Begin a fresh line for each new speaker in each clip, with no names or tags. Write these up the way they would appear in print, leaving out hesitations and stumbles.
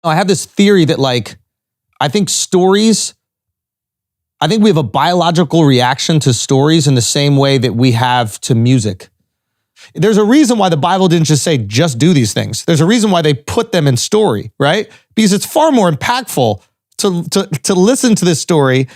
I have this theory that I think we have a biological reaction to stories in the same way that we have to music. There's a reason why the Bible didn't just say, just do these things. There's a reason why they put them in story, right? Because it's far more impactful to listen to this story.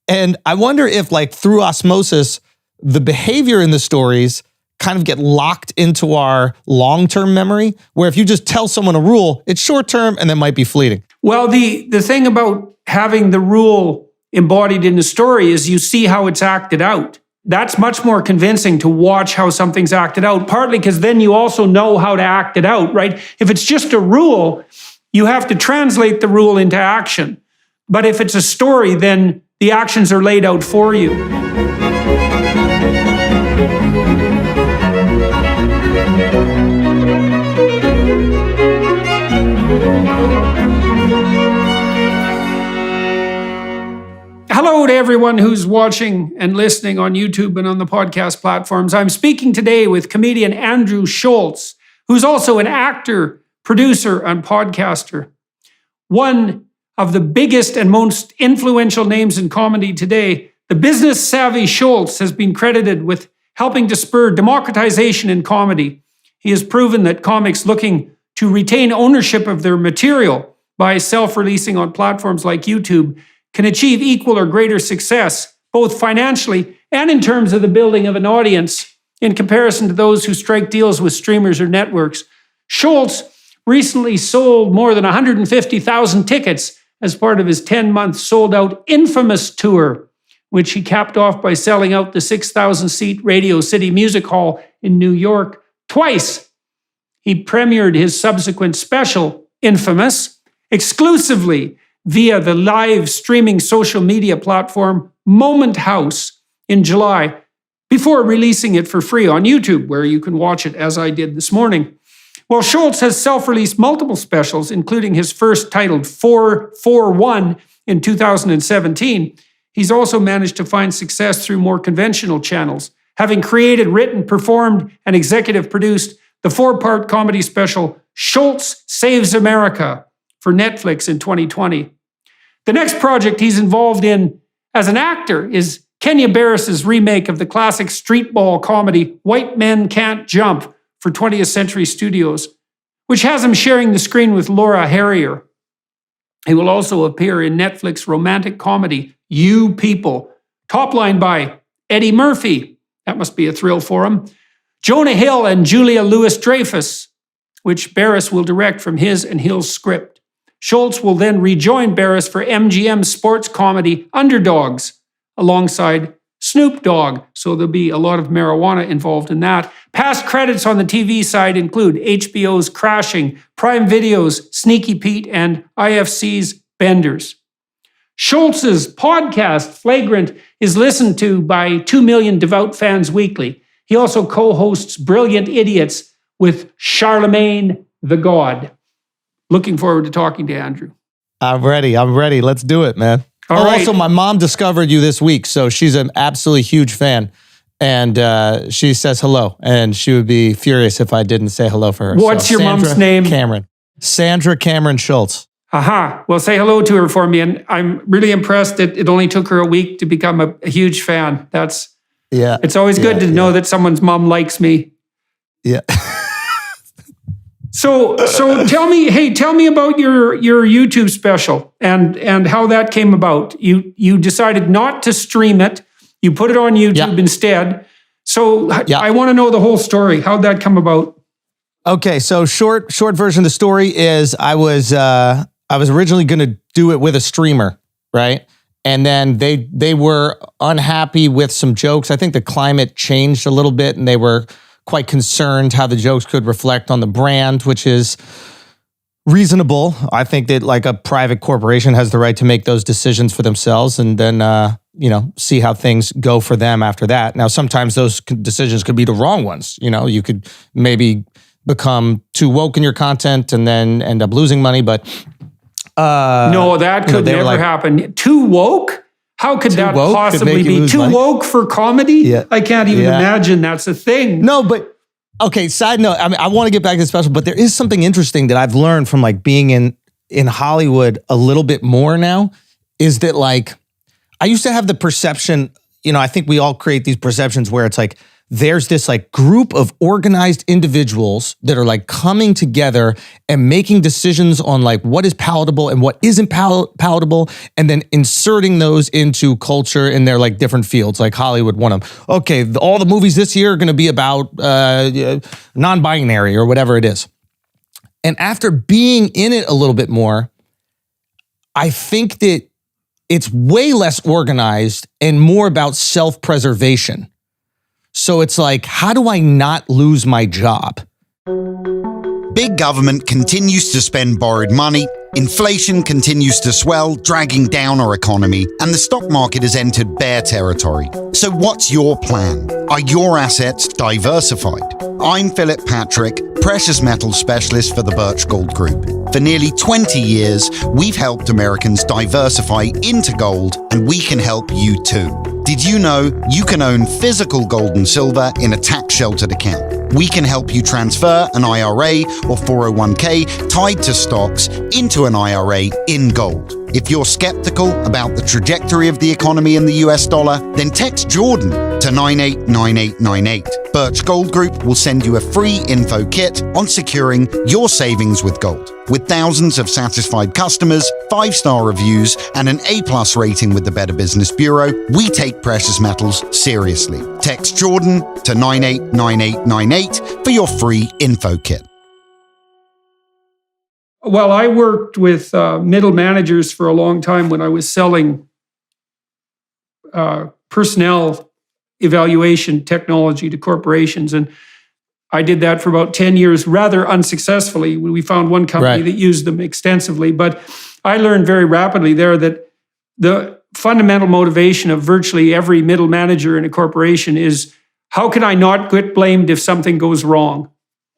And I wonder if through osmosis, the behavior in the stories kind of get locked into our long-term memory, where if you just tell someone a rule, it's short-term and then might be fleeting.
Well, the thing about having the rule embodied in the story is you see how it's acted out. That's much more convincing to watch how something's acted out, partly because then you also know how to act it out, right? If it's just a rule, you have to translate the rule into action. But if it's a story, then the actions are laid out for you. Hello to everyone who's watching and listening on YouTube and on the podcast platforms. I'm speaking today with comedian Andrew Schulz, who's also an actor, producer, and podcaster. One of the biggest and most influential names in comedy today, the business-savvy Schulz has been credited with helping to spur democratization in comedy. He has proven that comics looking to retain ownership of their material by self-releasing on platforms like YouTube can achieve equal or greater success, both financially and in terms of the building of an audience, in comparison to those who strike deals with streamers or networks. Schulz recently sold more than 150,000 tickets as part of his 10-month sold-out Infamous tour, which he capped off by selling out the 6,000-seat Radio City Music Hall in New York twice. He premiered his subsequent special, Infamous, exclusively via the live streaming social media platform Moment House in July, before releasing it for free on YouTube, where you can watch it as I did this morning. While Schulz has self-released multiple specials, including his first titled 441 in 2017, he's also managed to find success through more conventional channels, having created, written, performed, and executive produced the 4-part comedy special Schulz Saves America for Netflix in 2020. The next project he's involved in as an actor is Kenya Barris's remake of the classic streetball comedy White Men Can't Jump for 20th Century Studios, which has him sharing the screen with Laura Harrier. He will also appear in Netflix romantic comedy You People, toplined by Eddie Murphy. That must be a thrill for him. Jonah Hill and Julia Louis-Dreyfus, which Barris will direct from his and Hill's script. Schulz will then rejoin Barris for MGM's sports comedy Underdogs, alongside Snoop Dogg, so there'll be a lot of marijuana involved in that. Past credits on the TV side include HBO's Crashing, Prime Video's Sneaky Pete, and IFC's Benders. Schulz's podcast, Flagrant, is listened to by 2 million devout fans weekly. He also co-hosts Brilliant Idiots with Charlemagne the God. Looking forward to talking to Andrew.
I'm ready. Let's do it, man.
All right.
Also, my mom discovered you this week, so she's an absolutely huge fan. And she says hello, and she would be furious if I didn't say hello for her.
What's your mom's name?
Cameron. Sandra Cameron Schulz.
Aha. Well, say hello to her for me. And I'm really impressed that it only took her a week to become a huge fan. It's always good to know that someone's mom likes me.
Yeah.
So tell me about your YouTube special and how that came about. You decided not to stream it. You put it on YouTube instead. So I want to know the whole story. How'd that come about?
Okay, so short version of the story is I was originally going to do it with a streamer, right? And then they were unhappy with some jokes. I think the climate changed a little bit, and they were quite concerned how the jokes could reflect on the brand, which is reasonable. I think that a private corporation has the right to make those decisions for themselves and then, see how things go for them after that. Now, sometimes those decisions could be the wrong ones. You could maybe become too woke in your content and then end up losing money, but...
no, that could never happen. Too woke? How could that possibly be? Too woke for comedy?
Yeah.
I can't even imagine that's a thing.
No, but, okay, side note, I want to get back to the special, but there is something interesting that I've learned from being in in Hollywood a little bit more now is that like, I used to have the perception, I think we all create these perceptions where it's like, there's this like group of organized individuals that are like coming together and making decisions on like what is palatable and what isn't palatable, and then inserting those into culture in their like different fields, like Hollywood, one of them. Okay, all the movies this year are going to be about non-binary or whatever it is. And after being in it a little bit more, I think that it's way less organized and more about self-preservation. So it's like, how do I not lose my job?
Big government continues to spend borrowed money, inflation continues to swell, dragging down our economy, and the stock market has entered bear territory. So what's your plan? Are your assets diversified? I'm Philip Patrick, precious metals specialist for the Birch Gold Group. For nearly 20 years, we've helped Americans diversify into gold, and we can help you too. Did you know you can own physical gold and silver in a tax-sheltered account? We can help you transfer an IRA or 401k tied to stocks into an IRA in gold. If you're skeptical about the trajectory of the economy in the US dollar, then text Jordan to 989898. Birch Gold Group will send you a free info kit on securing your savings with gold. With thousands of satisfied customers, 5-star reviews, and an A+ rating with the Better Business Bureau, we take precious metals seriously. Text Jordan to 989898 for your free info kit.
Well, I worked with middle managers for a long time when I was selling personnel evaluation technology to corporations. And I did that for about 10 years, rather unsuccessfully. We found one company that used them extensively. But I learned very rapidly there that the fundamental motivation of virtually every middle manager in a corporation is, how can I not get blamed if something goes wrong?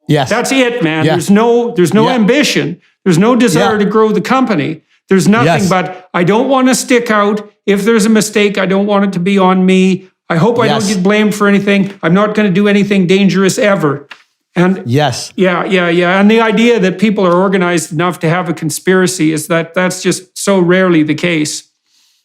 Yes.
That's it, man.
Yeah.
There's no ambition. There's no desire to grow the company. There's nothing but, I don't want to stick out. If there's a mistake, I don't want it to be on me. I hope I don't get blamed for anything. I'm not going to do anything dangerous ever. And yeah. And the idea that people are organized enough to have a conspiracy is that's just so rarely the case.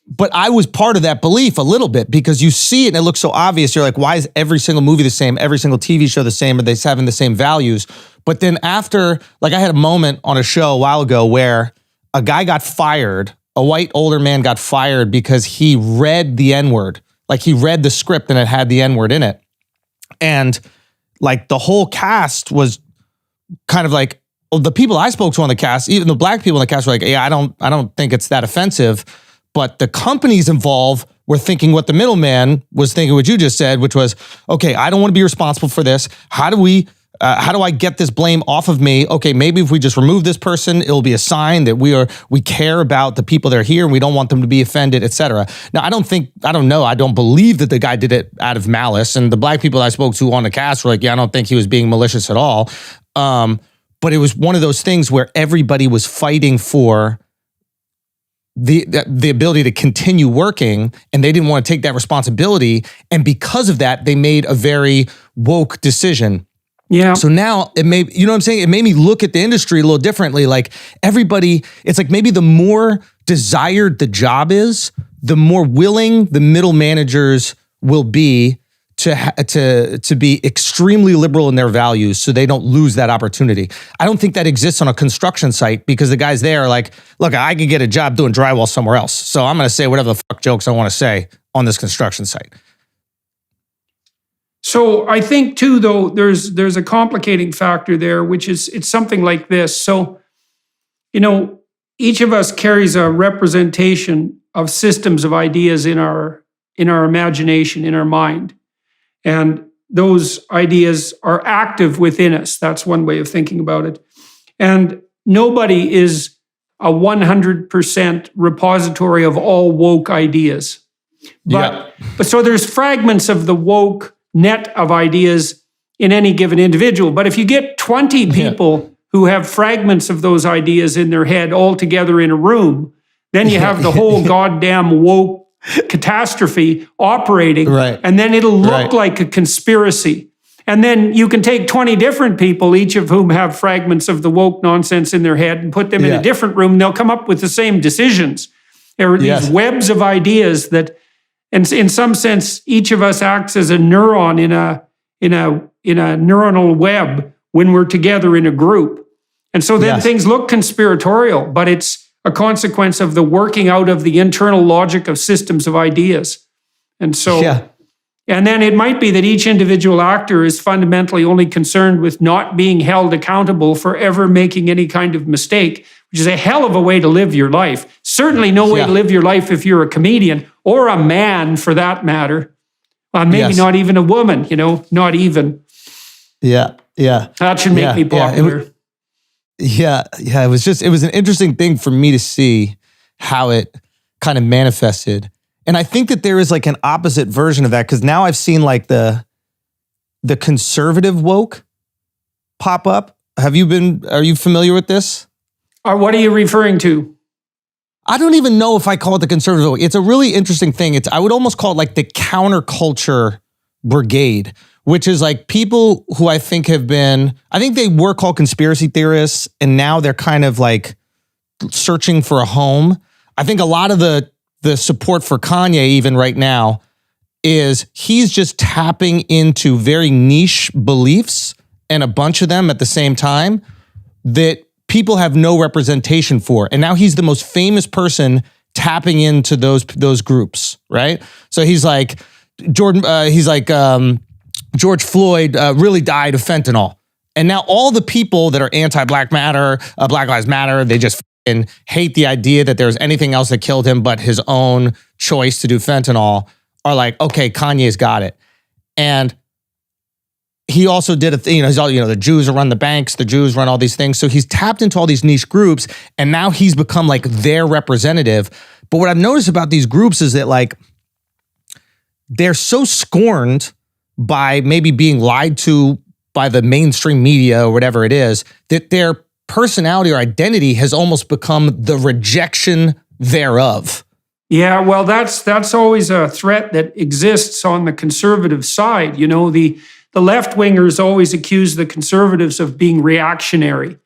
But I was part of that belief a little bit, because you see it and it looks so obvious. You're like, why is every single movie the same? Every single TV show the same? Are they having the same values? But then after, like I had a moment on a show a while ago where a guy got fired, a white older man got fired because he read the N-word. Like he read the script and it had the N-word in it. And like the whole cast was kind of like, well, the people I spoke to on the cast, even the black people in the cast were like, yeah, I don't think it's that offensive. But the companies involved were thinking what the middleman was thinking, what you just said, which was, okay, I don't want to be responsible for this. How do I get this blame off of me? Okay, maybe if we just remove this person, it'll be a sign that we care about the people that are here and we don't want them to be offended, etc. Now, I don't believe that the guy did it out of malice. And the black people I spoke to on the cast were like, yeah, I don't think he was being malicious at all. But it was one of those things where everybody was fighting for the ability to continue working, and they didn't want to take that responsibility. And because of that, they made a very woke decision. Yeah. So now it made, you know what I'm saying? It made me look at the industry a little differently. Like everybody, it's like maybe the more desired the job is, the more willing the middle managers will be to be extremely liberal in their values so they don't lose that opportunity. I don't think that exists on a construction site, because the guys there are like, look, I could get a job doing drywall somewhere else, so I'm going to say whatever the fuck jokes I want to say on this construction site.
So I think too, though, there's a complicating factor there, which is it's something like this. So, each of us carries a representation of systems of ideas in our imagination, in our mind. And those ideas are active within us. That's one way of thinking about it. And nobody is a 100% repository of all woke ideas. But so there's fragments of the woke net of ideas in any given individual. But if you get 20 people who have fragments of those ideas in their head all together in a room, then you have the whole goddamn woke catastrophe operating, and then it'll look like a conspiracy. And then you can take 20 different people, each of whom have fragments of the woke nonsense in their head, and put them in a different room. They'll come up with the same decisions. There are these webs of ideas that, and in some sense, each of us acts as a neuron in a neuronal web when we're together in a group. And so then things look conspiratorial, but it's a consequence of the working out of the internal logic of systems of ideas. And so, and then it might be that each individual actor is fundamentally only concerned with not being held accountable for ever making any kind of mistake, which is a hell of a way to live your life. Certainly no way to live your life if you're a comedian or a man for that matter. Maybe not even a woman, not even.
Yeah.
That should make me popular.
It was an interesting thing for me to see how it kind of manifested. And I think that there is like an opposite version of that, because now I've seen like the conservative woke pop up. Are you familiar with this?
What are you referring to?
I don't even know if I call it the conservative woke. It's a really interesting thing. I would almost call it like the counterculture brigade, which is like people who I think they were called conspiracy theorists, and now they're kind of like searching for a home. I think a lot of the support for Kanye even right now is he's just tapping into very niche beliefs, and a bunch of them at the same time that people have no representation for. And now he's the most famous person tapping into those groups, right? So he's like George Floyd really died of fentanyl. And now all the people that are anti-Black Matter, Black Lives Matter, they just hate the idea that there's anything else that killed him but his own choice to do fentanyl, are like, okay, Kanye's got it. And he also did a thing, he's all, the Jews run the banks, the Jews run all these things. So he's tapped into all these niche groups, and now he's become like their representative. But what I've noticed about these groups is that like, they're so scorned by maybe being lied to by the mainstream media or whatever it is, that their personality or identity has almost become the rejection thereof.
Yeah, well, that's always a threat that exists on the conservative side. The left-wingers always accuse the conservatives of being reactionary.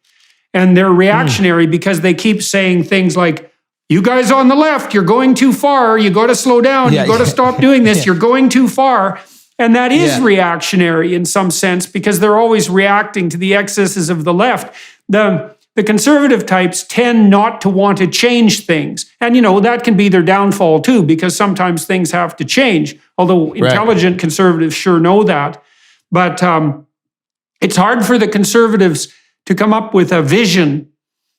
And they're reactionary because they keep saying things like, you guys on the left, you're going too far. You got to slow down. You got to stop doing this. You're going too far. And that is reactionary in some sense, because they're always reacting to the excesses of the left. The conservative types tend not to want to change things. And, that can be their downfall too, because sometimes things have to change. Although intelligent conservatives sure know that. But it's hard for the conservatives to come up with a vision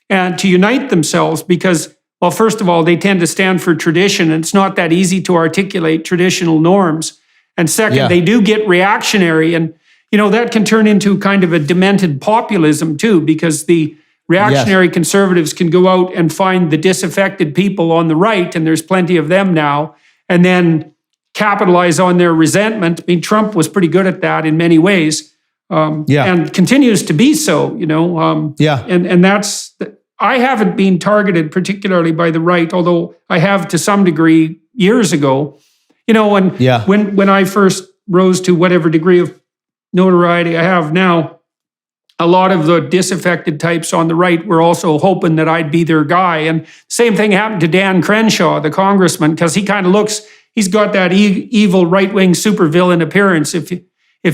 and to unite themselves because, well, first of all, they tend to stand for tradition, and it's not that easy to articulate traditional norms. And second, they do get reactionary, and that can turn into kind of a demented populism too, because the reactionary conservatives can go out and find the disaffected people on the right, and there's plenty of them now, and then capitalize on their resentment. I mean, Trump was pretty good at that in many ways, and continues to be so. And that's. I haven't been targeted particularly by the right, although I have to some degree years ago. When I first rose to whatever degree of notoriety I have now, a lot of the disaffected types on the right were also hoping that I'd be their guy. And same thing happened to Dan Crenshaw, the congressman, because he kind of he's got that evil right-wing supervillain appearance, if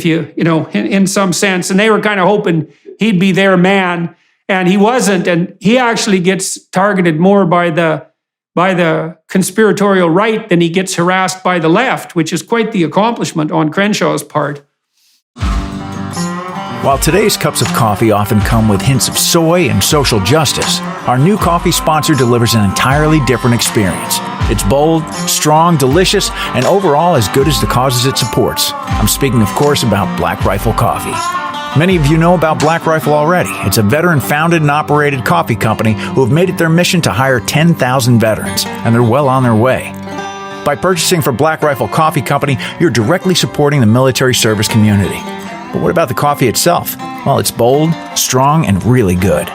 you in some sense. And they were kind of hoping he'd be their man, and he wasn't. And he actually gets targeted more by the conspiratorial right than he gets harassed by the left, which is quite the accomplishment on Crenshaw's part.
While today's cups of coffee often come with hints of soy and social justice, our new coffee sponsor delivers an entirely different experience. It's bold, strong, delicious, and overall as good as the causes it supports. I'm speaking, of course, about Black Rifle Coffee. Many of you know about Black Rifle already. It's a veteran-founded and operated coffee company who have made it their mission to hire 10,000 veterans, and they're well on their way. By purchasing from Black Rifle Coffee Company, you're directly supporting the military service community. But what about the coffee itself? Well, it's bold, strong, and really good.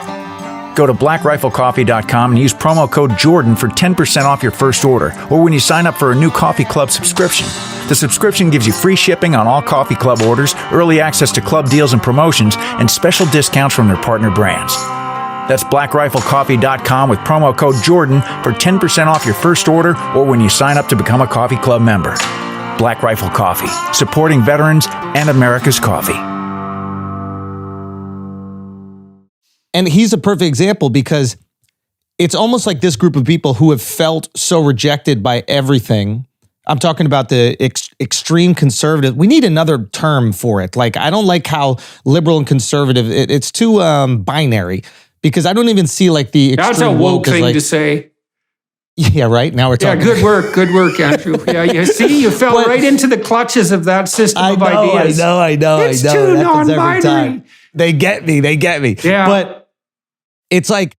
Go to blackriflecoffee.com and use promo code Jordan for 10% off your first order, or when you sign up for a new Coffee Club subscription. The subscription gives you free shipping on all Coffee Club orders, early access to club deals and promotions, and special discounts from their partner brands. That's blackriflecoffee.com with promo code Jordan for 10% off your first order, or when you sign up to become a Coffee Club member. Black Rifle Coffee, supporting veterans and America's coffee.
And he's a perfect example because it's almost like this group of people who have felt so rejected by everything. I'm talking about the extreme conservative. We need another term for it. Like, I don't like how liberal and conservative, it's too binary, because I don't even see like the extreme.
That's a woke thing
like,
to say.
Yeah, right? Now we're talking.
Yeah, good work, Andrew. Yeah, you see, you fell right into the clutches of that system of ideas.
I know.
It's too non-binary.
They get me.
Yeah.
But it's like,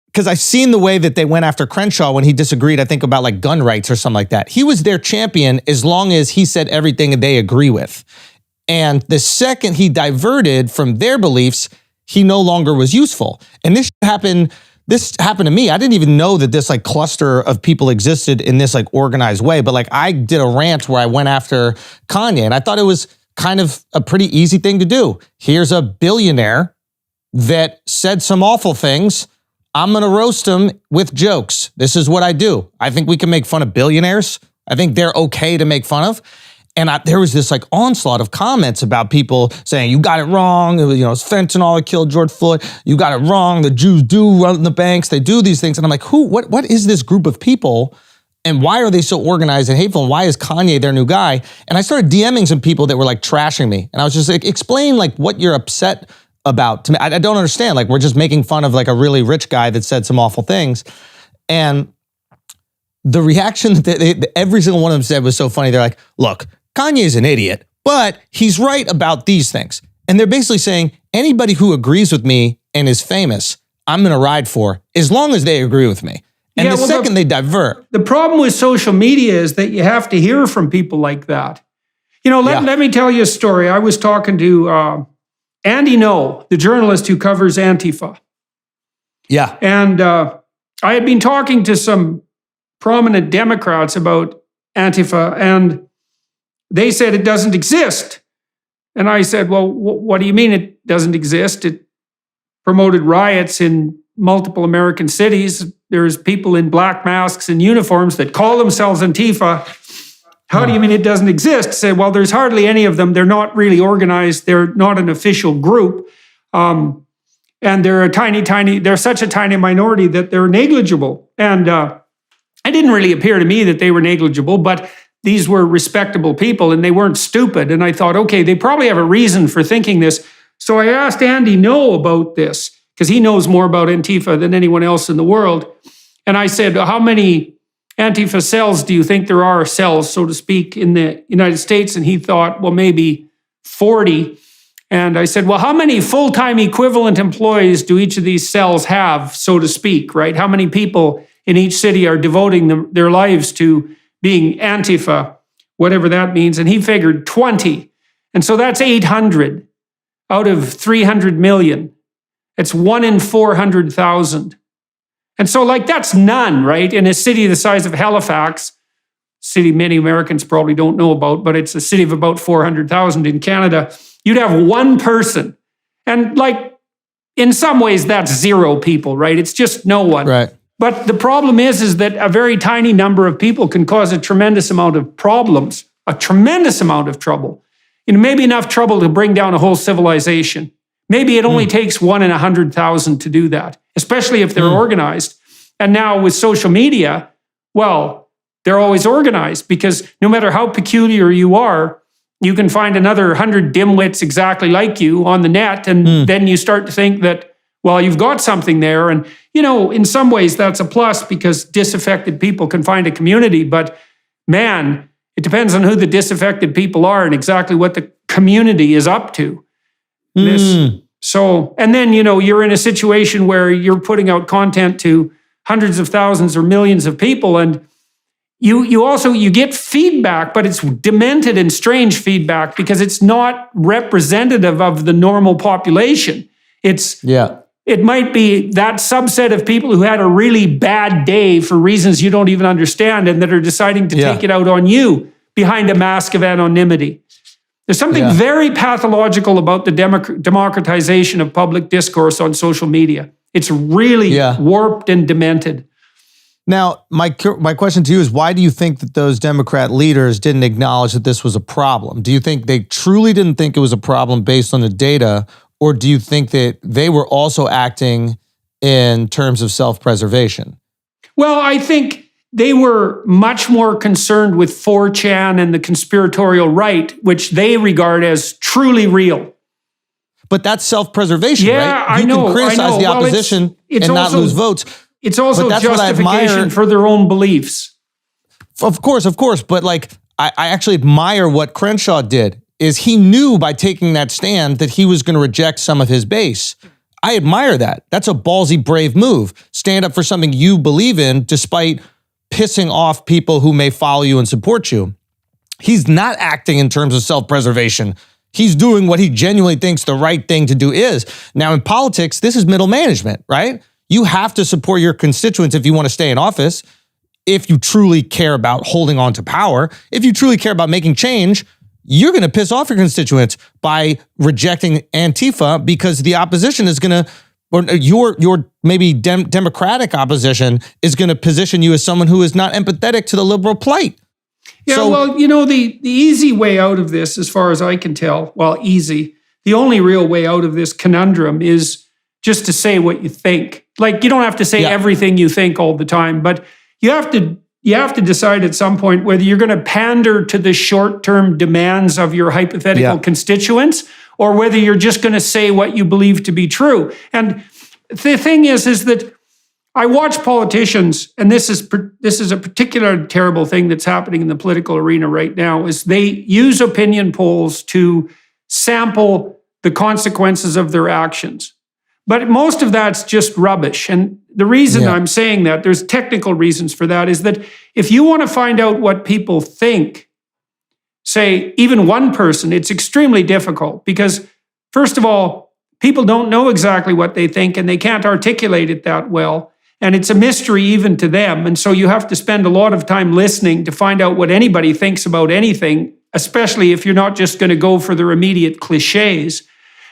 because I've seen the way that they went after Crenshaw when he disagreed, I think, about like gun rights or something like that. He was their champion as long as he said everything they agree with. And the second he diverted from their beliefs, he no longer was useful. And this happened to me. I didn't even know that this like cluster of people existed in this like organized way. But like I did a rant where I went after Kanye, and I thought it was kind of a pretty easy thing to do. Here's a billionaire that said some awful things. I'm going to roast him with jokes. This is what I do. I think we can make fun of billionaires. I think they're okay to make fun of. And there was this like onslaught of comments about people saying, you got it wrong. It was, it's fentanyl that killed George Floyd. You got it wrong. The Jews do run the banks. They do these things. And I'm like, what is this group of people? And why are they so organized and hateful? And why is Kanye their new guy? And I started DMing some people that were like trashing me. And I was just like, explain like what you're upset about to me. I don't understand. Like, we're just making fun of like a really rich guy that said some awful things. And the reaction that every single one of them said was so funny. They're like, look, Kanye's an idiot, but he's right about these things. And they're basically saying anybody who agrees with me and is famous, I'm going to ride for as long as they agree with me. And second they divert.
The problem with social media is that you have to hear from people like that. Let me tell you a story. I was talking to Andy Ngo, the journalist who covers Antifa.
Yeah.
And I had been talking to some prominent Democrats about Antifa, and they said it doesn't exist. And I said, well, what do you mean it doesn't exist? It promoted riots in multiple American cities. There's people in black masks and uniforms that call themselves Antifa. How do you mean it doesn't exist? Say, well, there's hardly any of them. They're not really organized. They're not an official group. And they're they're such a tiny minority that they're negligible. And it didn't really appear to me that they were negligible, but these were respectable people and they weren't stupid. And I thought, okay, they probably have a reason for thinking this. So I asked Andy Ngo about this, because he knows more about Antifa than anyone else in the world. And I said, how many Antifa cells do you think there are, cells, so to speak, in the United States? And he thought, well, maybe 40. And I said, well, how many full-time equivalent employees do each of these cells have, so to speak, right? How many people in each city are devoting their lives to being Antifa, whatever that means? And he figured 20. And so that's 800 out of 300 million. It's 1 in 400,000. And so like that's none, right? In a city the size of Halifax, city many Americans probably don't know about, but it's a city of about 400,000 in Canada, you'd have one person. And like, in some ways that's zero people, right? It's just no one.
Right.
But the problem is that a very tiny number of people can cause a tremendous amount of problems, a tremendous amount of trouble. Maybe enough trouble to bring down a whole civilization. Maybe it only takes 1 in 100,000 to do that, especially if they're organized. And now with social media, well, they're always organized, because no matter how peculiar you are, you can find another 100 dimwits exactly like you on the net. And then you start to think that, well, you've got something there. And, in some ways that's a plus, because disaffected people can find a community. But man, it depends on who the disaffected people are and exactly what the community is up to. So, and then, you're in a situation where you're putting out content to hundreds of thousands or millions of people, and you get feedback, but it's demented and strange feedback, because it's not representative of the normal population. It's it might be that subset of people who had a really bad day for reasons you don't even understand and that are deciding to take it out on you behind a mask of anonymity. There's something very pathological about the democratization of public discourse on social media. It's really warped and demented.
Now, my question to you is, why do you think that those Democrat leaders didn't acknowledge that this was a problem? Do you think they truly didn't think it was a problem based on the data, or do you think that they were also acting in terms of self-preservation?
Well, I think they were much more concerned with 4chan and the conspiratorial right, which they regard as truly real.
But that's self-preservation, right?
You
can criticize the opposition and not lose votes.
It's also justification for their own beliefs.
Of course. But like, I actually admire what Crenshaw did, is he knew by taking that stand that he was going to reject some of his base. I admire that. That's a ballsy, brave move. Stand up for something you believe in despite pissing off people who may follow you and support you. He's not acting in terms of self-preservation. He's doing what he genuinely thinks the right thing to do is. Now, in politics, this is middle management, right? You have to support your constituents if you want to stay in office, if you truly care about holding on to power. If you truly care about making change, you're going to piss off your constituents by rejecting Antifa, because the opposition is going to, or your maybe democratic opposition is going to position you as someone who is not empathetic to the liberal plight.
Yeah, well, you know, the easy way out of this, as far as I can tell, the only real way out of this conundrum is just to say what you think. Like, you don't have to say everything you think all the time, but you have to decide at some point whether you're going to pander to the short-term demands of your hypothetical constituents, or whether you're just going to say what you believe to be true. And the thing is that I watch politicians, and this is a particular terrible thing that's happening in the political arena right now, is they use opinion polls to sample the consequences of their actions. But most of that's just rubbish. And the reason I'm saying that, there's technical reasons for that, is that if you want to find out what people think, say, even one person, it's extremely difficult because, first of all, people don't know exactly what they think and they can't articulate it that well. And it's a mystery even to them. And so you have to spend a lot of time listening to find out what anybody thinks about anything, especially if you're not just going to go for their immediate cliches.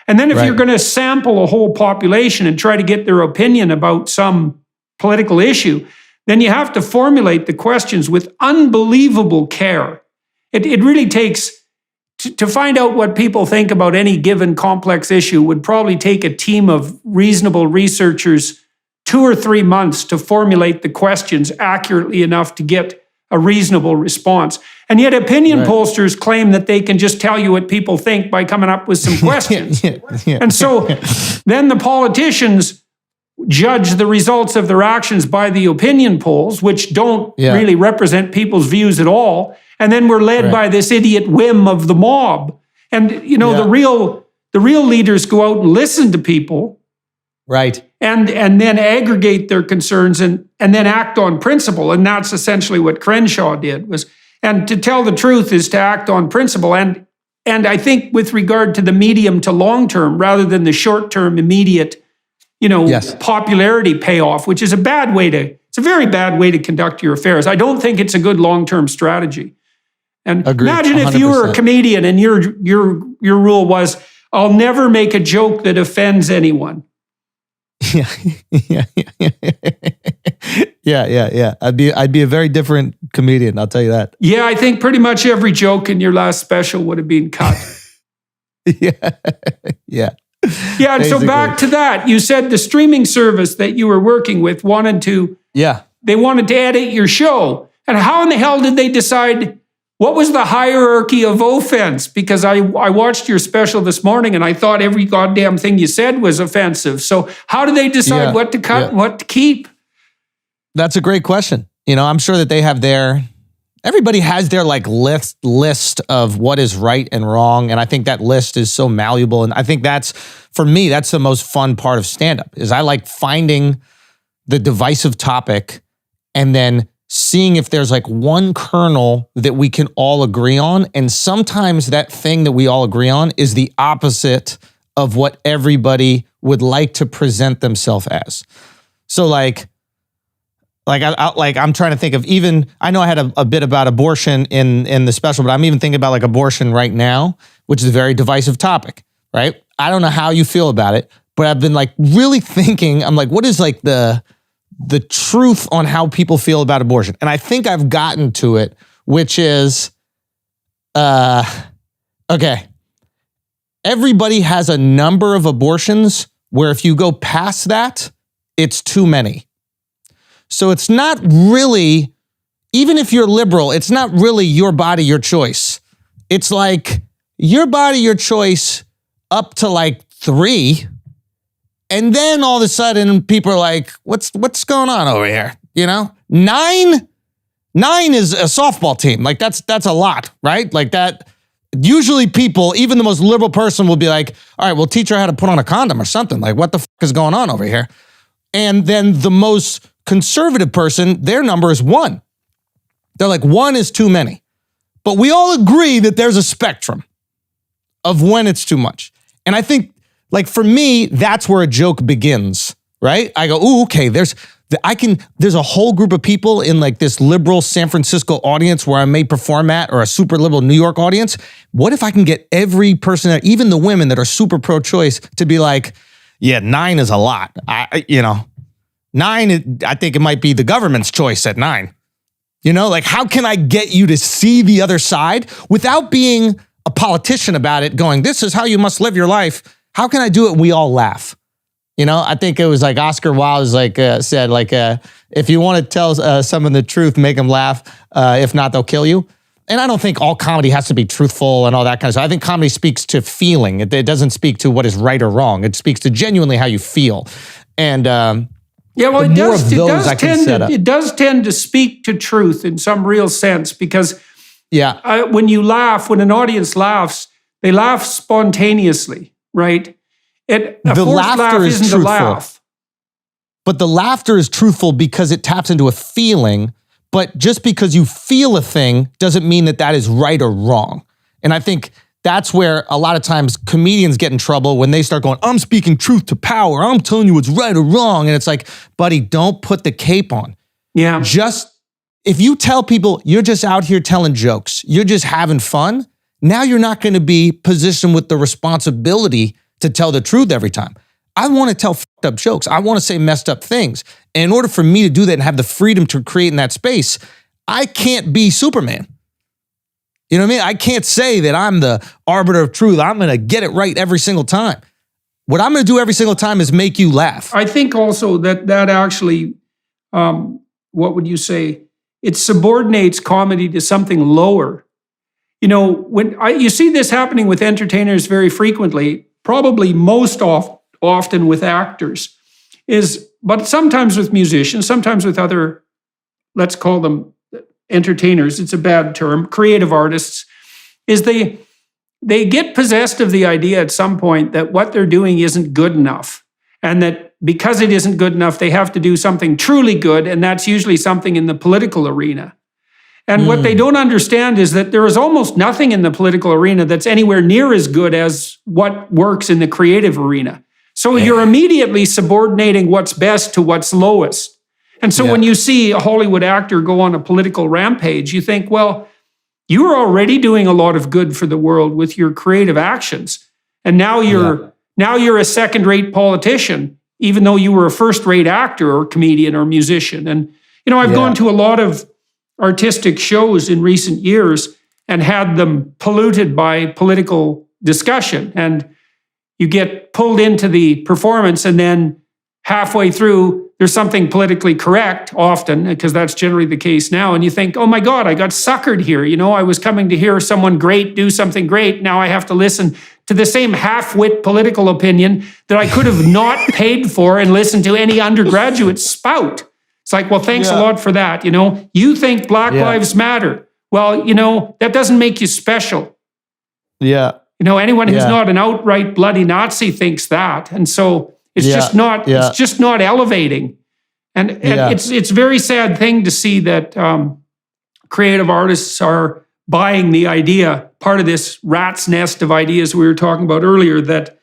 And then if you're going to sample a whole population and try to get their opinion about some political issue, then you have to formulate the questions with unbelievable care. It really takes, to find out what people think about any given complex issue would probably take a team of reasonable researchers 2 or 3 months to formulate the questions accurately enough to get a reasonable response. And yet opinion pollsters claim that they can just tell you what people think by coming up with some questions. And so then the politicians judge the results of their actions by the opinion polls, which don't really represent people's views at all. And then we're led by this idiot whim of the mob. And, you know, the real leaders go out and listen to people.
Right.
And then aggregate their concerns and then act on principle. And that's essentially what Crenshaw did. And to tell the truth is to act on principle. And I think with regard to the medium to long term, rather than the short term, immediate, popularity payoff, which is it's a very bad way to conduct your affairs. I don't think it's a good long term strategy. And imagine 100%. If you were a comedian and your rule was, I'll never make a joke that offends anyone.
Yeah. I'd be a very different comedian, I'll tell you that.
Yeah, I think pretty much every joke in your last special would have been cut.
Yeah.
Yeah, and so back to that. You said the streaming service that you were working with wanted to edit your show. And how in the hell did they decide what was the hierarchy of offense? Because I watched your special this morning and I thought every goddamn thing you said was offensive. So how do they decide what to cut and what to keep?
That's a great question. You know, I'm sure that they have everybody has their like list of what is right and wrong. And I think that list is so malleable. And I think for me, that's the most fun part of stand-up, is I like finding the divisive topic and then seeing if there's like one kernel that we can all agree on. And sometimes that thing that we all agree on is the opposite of what everybody would like to present themselves as. So I'm trying to think of even, I know I had a bit about abortion in the special, but I'm even thinking about like abortion right now, which is a very divisive topic, right? I don't know how you feel about it, but I've been like really thinking, I'm like, what is like the truth on how people feel about abortion? And I think I've gotten to it, which is, okay, everybody has a number of abortions where if you go past that, it's too many. So it's not really, even if you're liberal, it's not really your body, your choice. It's like your body, your choice up to like 3. And then all of a sudden people are like, what's going on over here? You know, 9 is a softball team. Like that's a lot, right? Like that. Usually people, even the most liberal person will be like, all right, we'll teach her how to put on a condom or something. Like what the is going on over here? And then the most conservative person, their number is 1. They're like, 1 is too many. But we all agree that there's a spectrum of when it's too much. And I think, like for me, that's where a joke begins, right? I go, ooh, okay, there's a whole group of people in like this liberal San Francisco audience where I may perform at, or a super liberal New York audience. What if I can get every person, even the women that are super pro-choice, to be like, yeah, 9 is a lot. 9, I think it might be the government's choice at 9. You know, like how can I get you to see the other side without being a politician about it, going, this is how you must live your life. How can I do it and we all laugh? You know, I think it was like Oscar Wilde said, if you want to tell someone the truth, make them laugh. If not, they'll kill you. And I don't think all comedy has to be truthful and all that kind of stuff. I think comedy speaks to feeling. It doesn't speak to what is right or wrong. It speaks to genuinely how you feel. And
it does tend to speak to truth in some real sense, because when you laugh, when an audience laughs, they laugh spontaneously, right? The laughter is truthful. Laugh.
But the laughter is truthful because it taps into a feeling. But just because you feel a thing doesn't mean that is right or wrong. And I think that's where a lot of times comedians get in trouble when they start going, I'm speaking truth to power. I'm telling you what's right or wrong. And it's like, buddy, don't put the cape on.
Yeah.
If you tell people you're just out here telling jokes, you're just having fun, now you're not going to be positioned with the responsibility to tell the truth every time. I want to tell fucked up jokes. I want to say messed up things. And in order for me to do that and have the freedom to create in that space, I can't be Superman. You know what I mean? I can't say that I'm the arbiter of truth. I'm going to get it right every single time. What I'm going to do every single time is make you laugh.
I think also that actually, what would you say? It subordinates comedy to something lower. You know, when you see this happening with entertainers very frequently, probably most often with actors, but sometimes with musicians, sometimes with other, let's call them entertainers, it's a bad term, creative artists, is they get possessed of the idea at some point that what they're doing isn't good enough. And that because it isn't good enough, they have to do something truly good, and that's usually something in the political arena. And what they don't understand is that there is almost nothing in the political arena that's anywhere near as good as what works in the creative arena. So you're immediately subordinating what's best to what's lowest. And so when you see a Hollywood actor go on a political rampage, you think, well, you were already doing a lot of good for the world with your creative actions. And now you're a second-rate politician, even though you were a first-rate actor or comedian or musician. And, you know, I've gone to a lot of artistic shows in recent years and had them polluted by political discussion. And you get pulled into the performance, and then halfway through, there's something politically correct, often, because that's generally the case now. And you think, oh my God, I got suckered here. You know, I was coming to hear someone great do something great. Now I have to listen to the same half-wit political opinion that I could have not paid for and listened to any undergraduate spout. It's like, well, thanks a lot for that. You know, you think Black Lives Matter. Well, you know, that doesn't make you special.
Yeah.
You know, anyone who's not an outright bloody Nazi thinks that. And so it's just not, it's just not elevating. And it's a very sad thing to see that creative artists are buying the idea, part of this rat's nest of ideas we were talking about earlier, that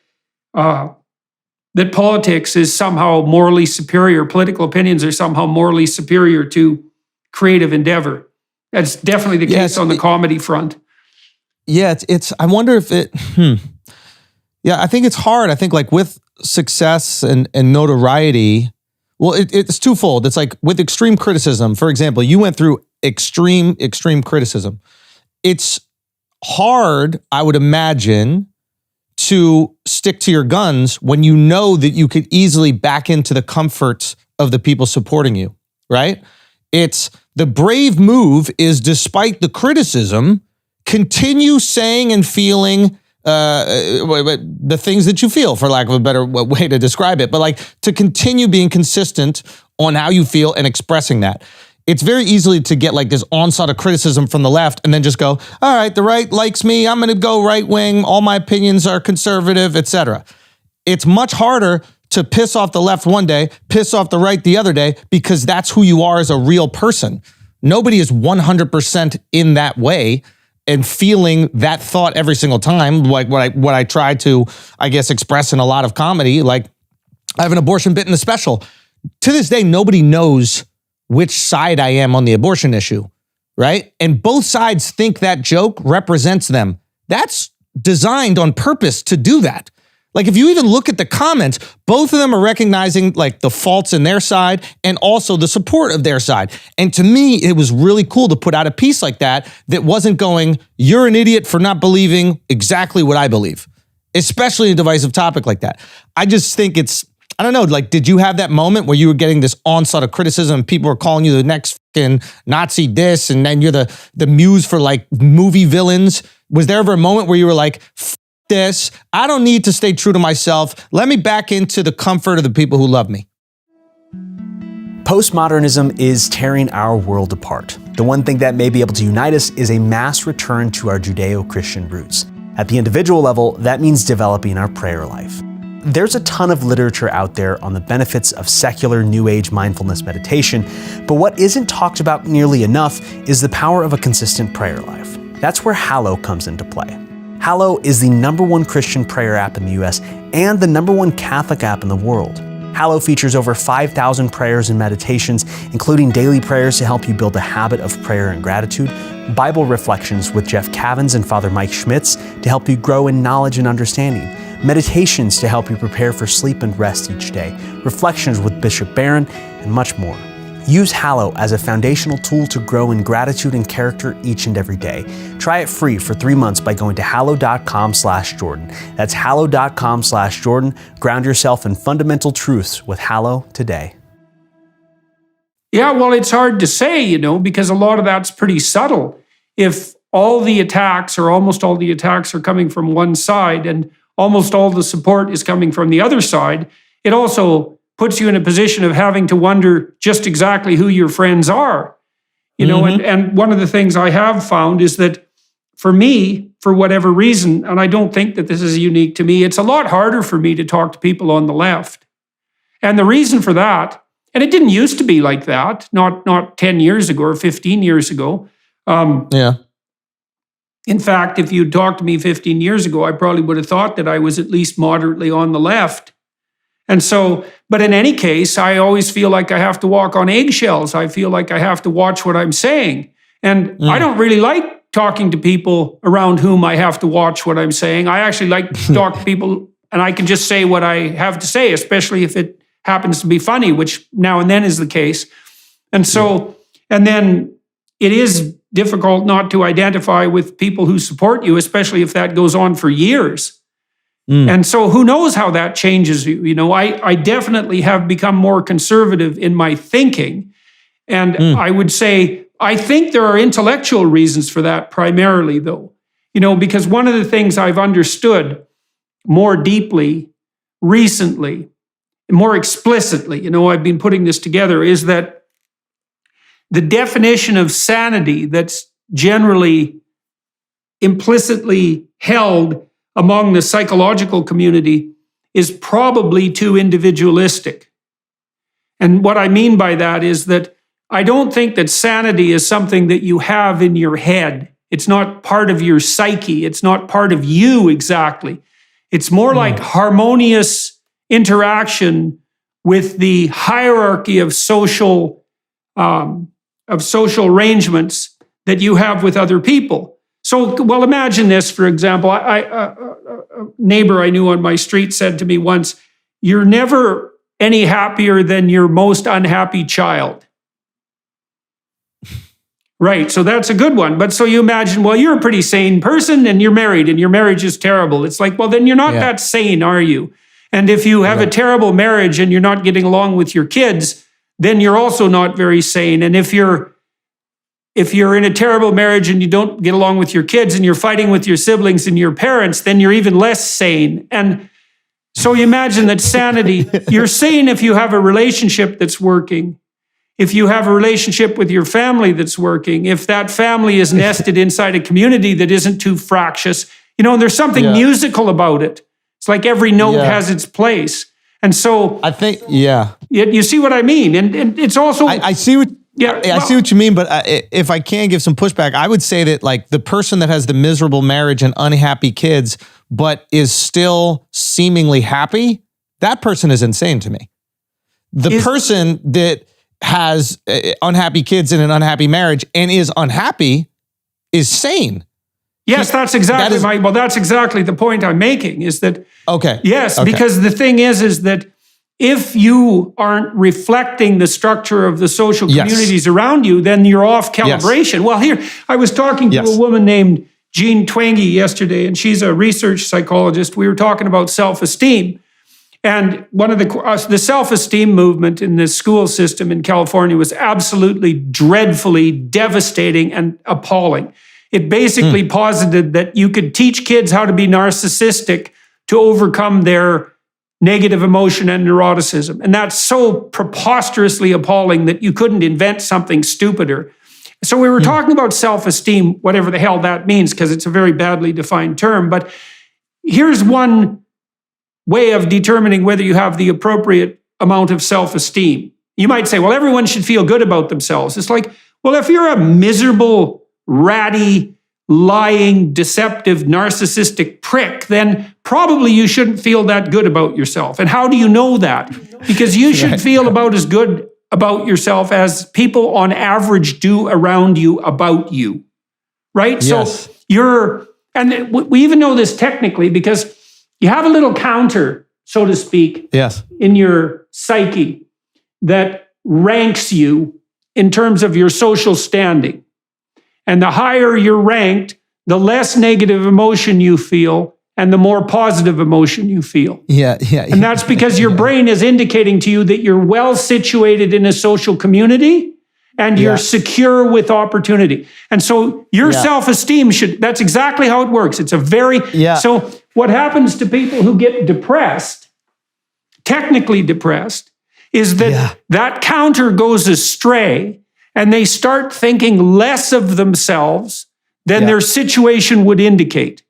that politics is somehow morally superior, political opinions are somehow morally superior to creative endeavor. That's definitely the case on the comedy front.
Yeah, I wonder if yeah, I think it's hard. I think like with success and notoriety, well, it's twofold. It's like with extreme criticism, for example, you went through extreme criticism. It's hard, I would imagine, to stick to your guns when you know that you could easily back into the comfort of the people supporting you, right? It's the brave move is, despite the criticism, continue saying and feeling the things that you feel, for lack of a better way to describe it, but like to continue being consistent on how you feel and expressing that. It's very easily to get like this onslaught of criticism from the left and then just go, all right, the right likes me, I'm going to go right wing, all my opinions are conservative, etc. It's much harder to piss off the left one day, piss off the right the other day, because that's who you are as a real person. Nobody is 100% in that way and feeling that thought every single time, like what I try to, I guess, express in a lot of comedy. Like, I have an abortion bit in the special. To this day, nobody knows which side I am on the abortion issue, right? And both sides think that joke represents them. That's designed on purpose to do that. Like, if you even look at the comments, both of them are recognizing like the faults in their side and also the support of their side. And to me, it was really cool to put out a piece like that wasn't going, you're an idiot for not believing exactly what I believe, especially a divisive topic like that. I just think I don't know, like, did you have that moment where you were getting this onslaught of criticism and people were calling you the next fucking Nazi this, and then you're the muse for like movie villains? Was there ever a moment where you were like, this, I don't need to stay true to myself. Let me back into the comfort of the people who love me?
Postmodernism is tearing our world apart. The one thing that may be able to unite us is a mass return to our Judeo-Christian roots. At the individual level, that means developing our prayer life. There's a ton of literature out there on the benefits of secular New Age mindfulness meditation, but what isn't talked about nearly enough is the power of a consistent prayer life. That's where Hallow comes into play. Hallow is the #1 Christian prayer app in the US and the #1 Catholic app in the world. Hallow features over 5,000 prayers and meditations, including daily prayers to help you build a habit of prayer and gratitude, Bible reflections with Jeff Cavins and Father Mike Schmitz to help you grow in knowledge and understanding, meditations to help you prepare for sleep and rest each day, reflections with Bishop Barron, and much more. Use Hallow as a foundational tool to grow in gratitude and character each and every day. Try it free for 3 months by going to hallow.com/Jordan. That's hallow.com/Jordan. Ground yourself in fundamental truths with Hallow today.
Yeah, well, it's hard to say, because a lot of that's pretty subtle. If all the attacks or almost all the attacks are coming from one side and almost all the support is coming from the other side, it also puts you in a position of having to wonder just exactly who your friends are. And one of the things I have found is that for me, for whatever reason, and I don't think that this is unique to me, it's a lot harder for me to talk to people on the left. And the reason for that, and it didn't used to be like that, not 10 years ago or 15 years ago. In fact, if you'd talked to me 15 years ago, I probably would have thought that I was at least moderately on the left. And so, but in any case, I always feel like I have to walk on eggshells. I feel like I have to watch what I'm saying. And I don't really like talking to people around whom I have to watch what I'm saying. I actually like to talk to people and I can just say what I have to say, especially if it happens to be funny, which now and then is the case. And so, and then it is difficult not to identify with people who support you, especially if that goes on for years. And so who knows how that changes you? I definitely have become more conservative in my thinking. And I would say, I think there are intellectual reasons for that primarily, though. Because one of the things I've understood more deeply recently, more explicitly, I've been putting this together, is that the definition of sanity that's generally implicitly held among the psychological community is probably too individualistic. And what I mean by that is that I don't think that sanity is something that you have in your head. It's not part of your psyche. It's not part of you exactly. It's more like harmonious interaction with the hierarchy of social arrangements that you have with other people. So, well, imagine this, for example. A neighbor I knew on my street said to me once, "You're never any happier than your most unhappy child." Right, so that's a good one. But so you imagine, well, you're a pretty sane person and you're married and your marriage is terrible. It's like, well, then you're not that sane, are you? And if you have a terrible marriage and you're not getting along with your kids, then you're also not very sane. And if you're in a terrible marriage and you don't get along with your kids and you're fighting with your siblings and your parents, then you're even less sane. And so you imagine that sanity, you're sane if you have a relationship that's working. If you have a relationship with your family that's working, if that family is nested inside a community that isn't too fractious, there's something musical about it. It's like every note has its place. And so
I think,
you see what I mean? And it's also...
I see what... I see what you mean, but if I can give some pushback, I would say that like the person that has the miserable marriage and unhappy kids, but is still seemingly happy, that person is insane to me. The person that has unhappy kids in an unhappy marriage and is unhappy is sane.
Yes, that's exactly that's exactly the point I'm making is that,
yes,
because the thing is that if you aren't reflecting the structure of the social communities around you, then you're off calibration. Yes. Well, here, I was talking to a woman named Jean Twangy yesterday, and she's a research psychologist. We were talking about self-esteem. And one of the self-esteem movement in the school system in California was absolutely dreadfully devastating and appalling. It basically posited that you could teach kids how to be narcissistic to overcome their negative emotion and neuroticism. And that's so preposterously appalling that you couldn't invent something stupider. So we were talking about self-esteem, whatever the hell that means, because it's a very badly defined term. But here's one way of determining whether you have the appropriate amount of self-esteem. You might say, well, everyone should feel good about themselves. It's like, well, if you're a miserable, ratty, lying, deceptive, narcissistic prick, then probably you shouldn't feel that good about yourself. And how do you know that? Because you should feel about as good about yourself as people on average do around you about you, right?
Yes.
So and we even know this technically because you have a little counter, so to speak, in your psyche that ranks you in terms of your social standing. And the higher you're ranked, the less negative emotion you feel and the more positive emotion you feel. And that's because your brain is indicating to you that you're well situated in a social community and you're secure with opportunity. And so your self-esteem that's exactly how it works. It's a very... So what happens to people who get depressed, technically depressed, is that that counter goes astray and they start thinking less of themselves than their situation would indicate.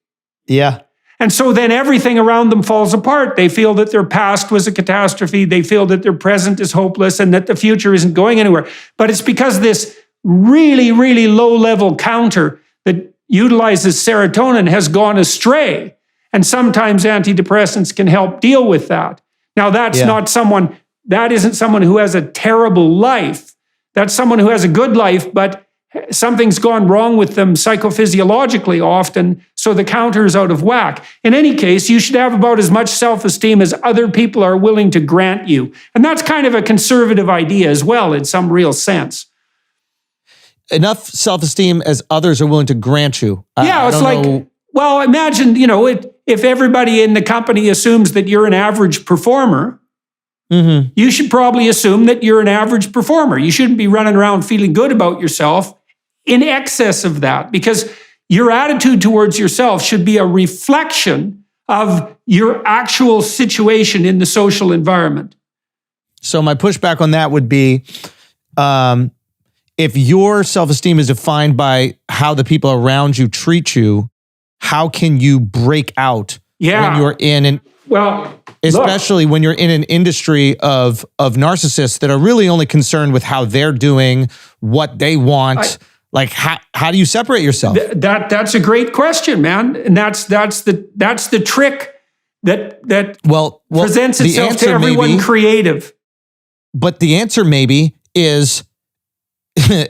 And so then everything around them falls apart. They feel that their past was a catastrophe. They feel that their present is hopeless and that the future isn't going anywhere. But it's because this really, really low-level counter that utilizes serotonin has gone astray. And sometimes antidepressants can help deal with that. Now, that's not someone, that isn't someone who has a terrible life. That's someone who has a good life, but something's gone wrong with them psychophysiologically often, so the counter is out of whack. In any case, you should have about as much self-esteem as other people are willing to grant you. And that's kind of a conservative idea as well, in some real sense.
Enough self-esteem as others are willing to grant you.
It's like, well, imagine, if everybody in the company assumes that you're an average performer, you should probably assume that you're an average performer. You shouldn't be running around feeling good about yourself in excess of that, because your attitude towards yourself should be a reflection of your actual situation in the social environment.
So my pushback on that would be, if your self-esteem is defined by how the people around you treat you, how can you break out when you're in especially when you're in an industry of narcissists that are really only concerned with how they're doing, what they want. How do you separate yourself?
That's a great question, man. And that's the trick that
Well,
presents
the
itself to
answer
everyone
maybe-
creative.
But the answer maybe is,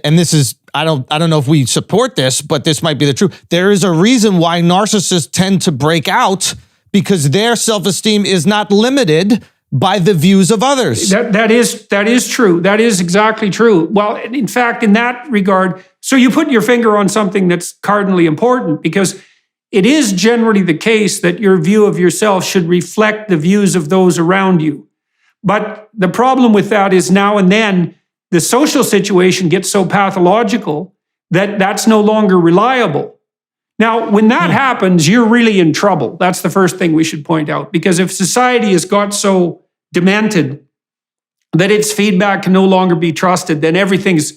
and this is, I don't know if we support this, but this might be the truth. There is a reason why narcissists tend to break out, because their self-esteem is not limited by the views of others.
That is true. That is exactly true. Well, in fact, in that regard, so you put your finger on something that's cardinally important, because it is generally the case that your view of yourself should reflect the views of those around you. But the problem with that is now and then the social situation gets so pathological that that's no longer reliable. Now, when that happens, you're really in trouble. That's the first thing we should point out, because if society has got so demented that its feedback can no longer be trusted, then everything's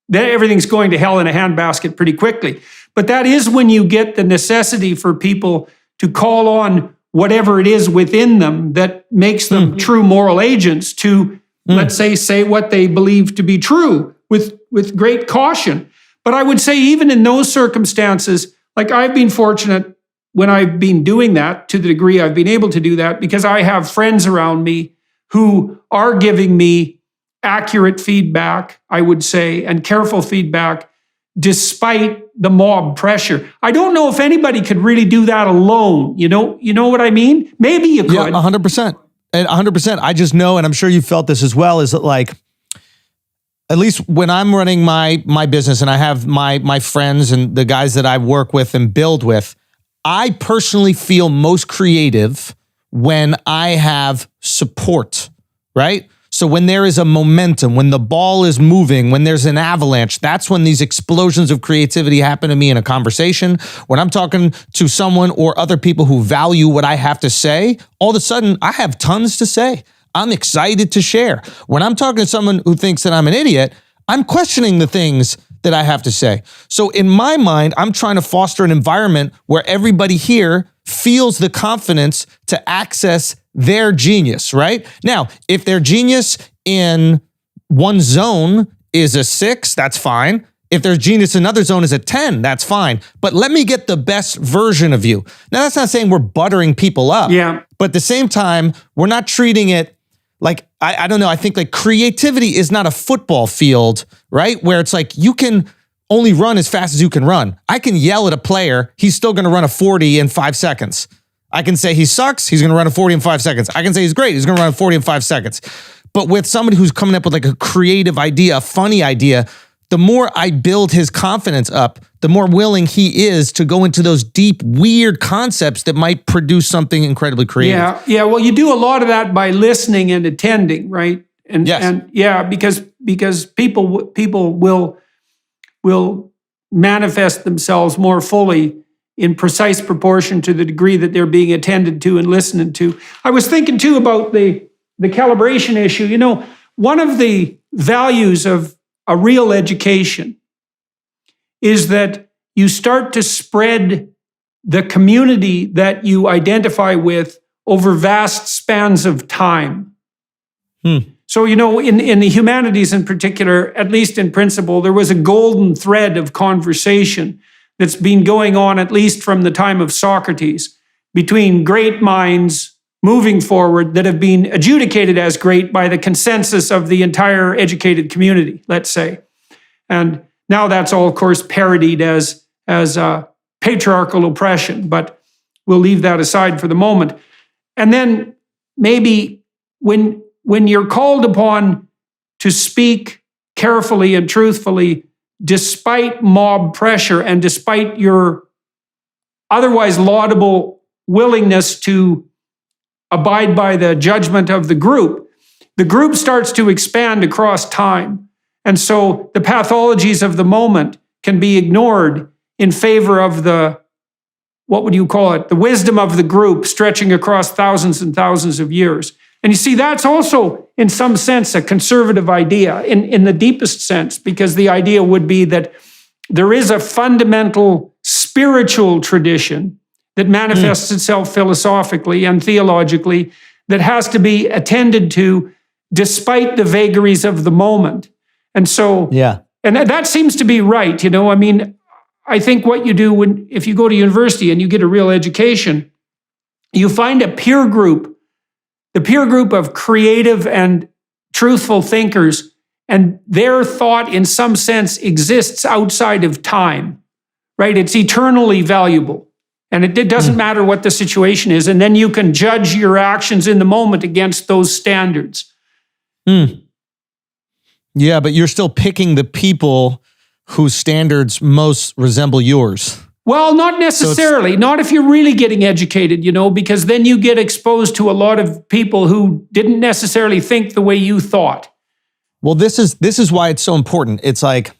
going to hell in a handbasket pretty quickly. But that is when you get the necessity for people to call on whatever it is within them that makes them true moral agents to, let's say what they believe to be true with great caution. But I would say even in those circumstances, like I've been fortunate when I've been doing that, to the degree I've been able to do that, because I have friends around me who are giving me accurate feedback, I would say, and careful feedback, despite the mob pressure. I don't know if anybody could really do that alone. You know what I mean? Maybe you could.
Yeah, 100%. And 100%. I just know, and I'm sure you felt this as well, is that like, at least when I'm running my business and I have my friends and the guys that I work with and build with, I personally feel most creative when I have support, right? So when there is a momentum, when the ball is moving, when there's an avalanche, that's when these explosions of creativity happen to me in a conversation. When I'm talking to someone or other people who value what I have to say, all of a sudden I have tons to say. I'm excited to share. When I'm talking to someone who thinks that I'm an idiot, I'm questioning the things that I have to say. So in my mind, I'm trying to foster an environment where everybody here feels the confidence to access their genius, right? Now, if their genius in one zone is a 6, that's fine. If their genius in another zone is a 10, that's fine. But let me get the best version of you. Now, that's not saying we're buttering people up.
Yeah.
But at the same time, we're not treating it like, I don't know, I think like creativity is not a football field, right? Where it's like you can only run as fast as you can run. I can yell at a player, he's still gonna run a 40 in 5 seconds. I can say he sucks, he's gonna run a 40 in 5 seconds. I can say he's great, he's gonna run a 40 in 5 seconds. But with somebody who's coming up with like a creative idea, a funny idea, the more I build his confidence up, the more willing he is to go into those deep, weird concepts that might produce something incredibly creative.
Yeah. Well, you do a lot of that by listening and attending, right? And
Yes.
and yeah, because people will manifest themselves more fully in precise proportion to the degree that they're being attended to and listened to. I was thinking too about the calibration issue. You know, one of the values of a real education is that you start to spread the community that you identify with over vast spans of time. So, you know, in the humanities in particular, at least in principle, there was a golden thread of conversation that's been going on at least from the time of Socrates between great minds moving forward that have been adjudicated as great by the consensus of the entire educated community, let's say. And now that's all, of course, parodied as patriarchal oppression, but we'll leave that aside for the moment. And then maybe when you're called upon to speak carefully and truthfully, despite mob pressure and despite your otherwise laudable willingness to abide by the judgment of the group starts to expand across time. And so the pathologies of the moment can be ignored in favor of the, what would you call it, the wisdom of the group stretching across thousands and thousands of years. And you see, that's also, in some sense, a conservative idea in the deepest sense, because the idea would be that there is a fundamental spiritual tradition that manifests itself philosophically and theologically that has to be attended to despite the vagaries of the moment. And so, and that seems to be right. You know, I mean, I think what you do if you go to university and you get a real education you find a peer group, the peer group of creative and truthful thinkers, and their thought in some sense exists outside of time, right? It's eternally valuable. And it doesn't matter what the situation is. And then you can judge your actions in the moment against those standards.
Yeah, but you're still picking the people whose standards most resemble yours.
Well, not necessarily. Not if you're really getting educated, because then you get exposed to a lot of people who didn't necessarily think the way you thought.
Well, this is why it's so important. It's like,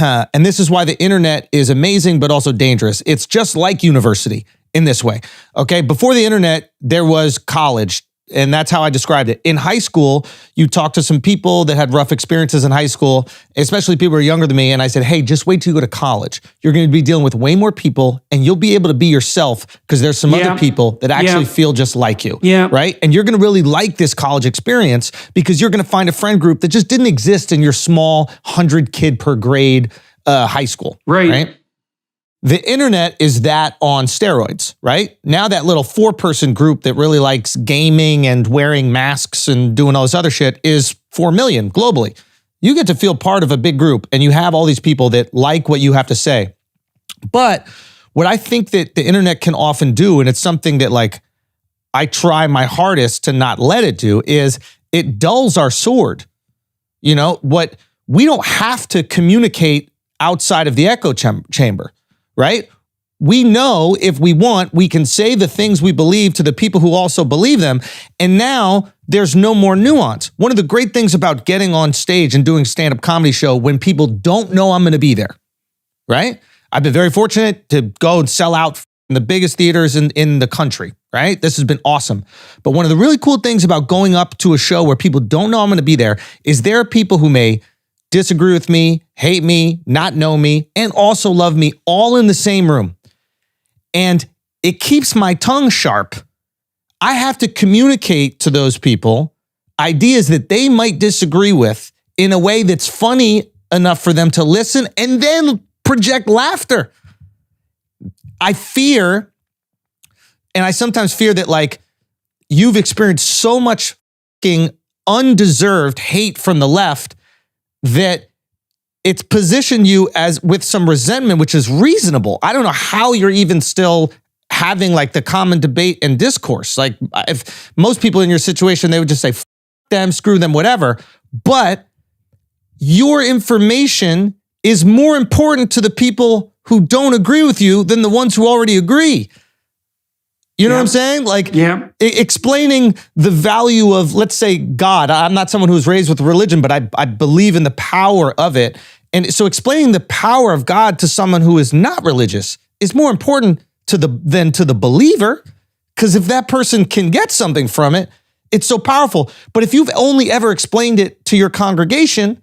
and this is why the internet is amazing, but also dangerous. It's just like university in this way. Okay, before the internet, there was college. And that's how I described it. In high school, you talk to some people that had rough experiences in high school, especially people who are younger than me. And I said, hey, just wait till you go to college. You're going to be dealing with way more people and you'll be able to be yourself because there's some other people that actually feel just like you. Right? And you're going to really like this college experience because you're going to find a friend group that just didn't exist in your small 100 kid per grade high school. Right? The internet is that on steroids, right? Now that little 4-person group that really likes gaming and wearing masks and doing all this other shit is 4 million globally. You get to feel part of a big group and you have all these people that like what you have to say. But what I think that the internet can often do, and it's something that like I try my hardest to not let it do, is it dulls our sword. What we don't have to communicate outside of the echo chamber. Right? We know if we want, we can say the things we believe to the people who also believe them. And now there's no more nuance. One of the great things about getting on stage and doing a stand-up comedy show when people don't know I'm going to be there, right? I've been very fortunate to go and sell out in the biggest theaters in the country, right? This has been awesome. But one of the really cool things about going up to a show where people don't know I'm going to be there is there are people who may disagree with me, hate me, not know me, and also love me all in the same room. And it keeps my tongue sharp. I have to communicate to those people ideas that they might disagree with in a way that's funny enough for them to listen and then project laughter. I fear, and I sometimes fear that like you've experienced so much fucking undeserved hate from the left that it's positioned you as with some resentment, which is reasonable. I don't know how you're even still having like the common debate and discourse. Like if most people in your situation, they would just say, F them, screw them, whatever. But your information is more important to the people who don't agree with you than the ones who already agree. You know what I'm saying? Like explaining the value of, let's say, God. I'm not someone who was raised with religion, but I believe in the power of it. And so explaining the power of God to someone who is not religious is more important than to the believer. Because if that person can get something from it, it's so powerful. But if you've only ever explained it to your congregation,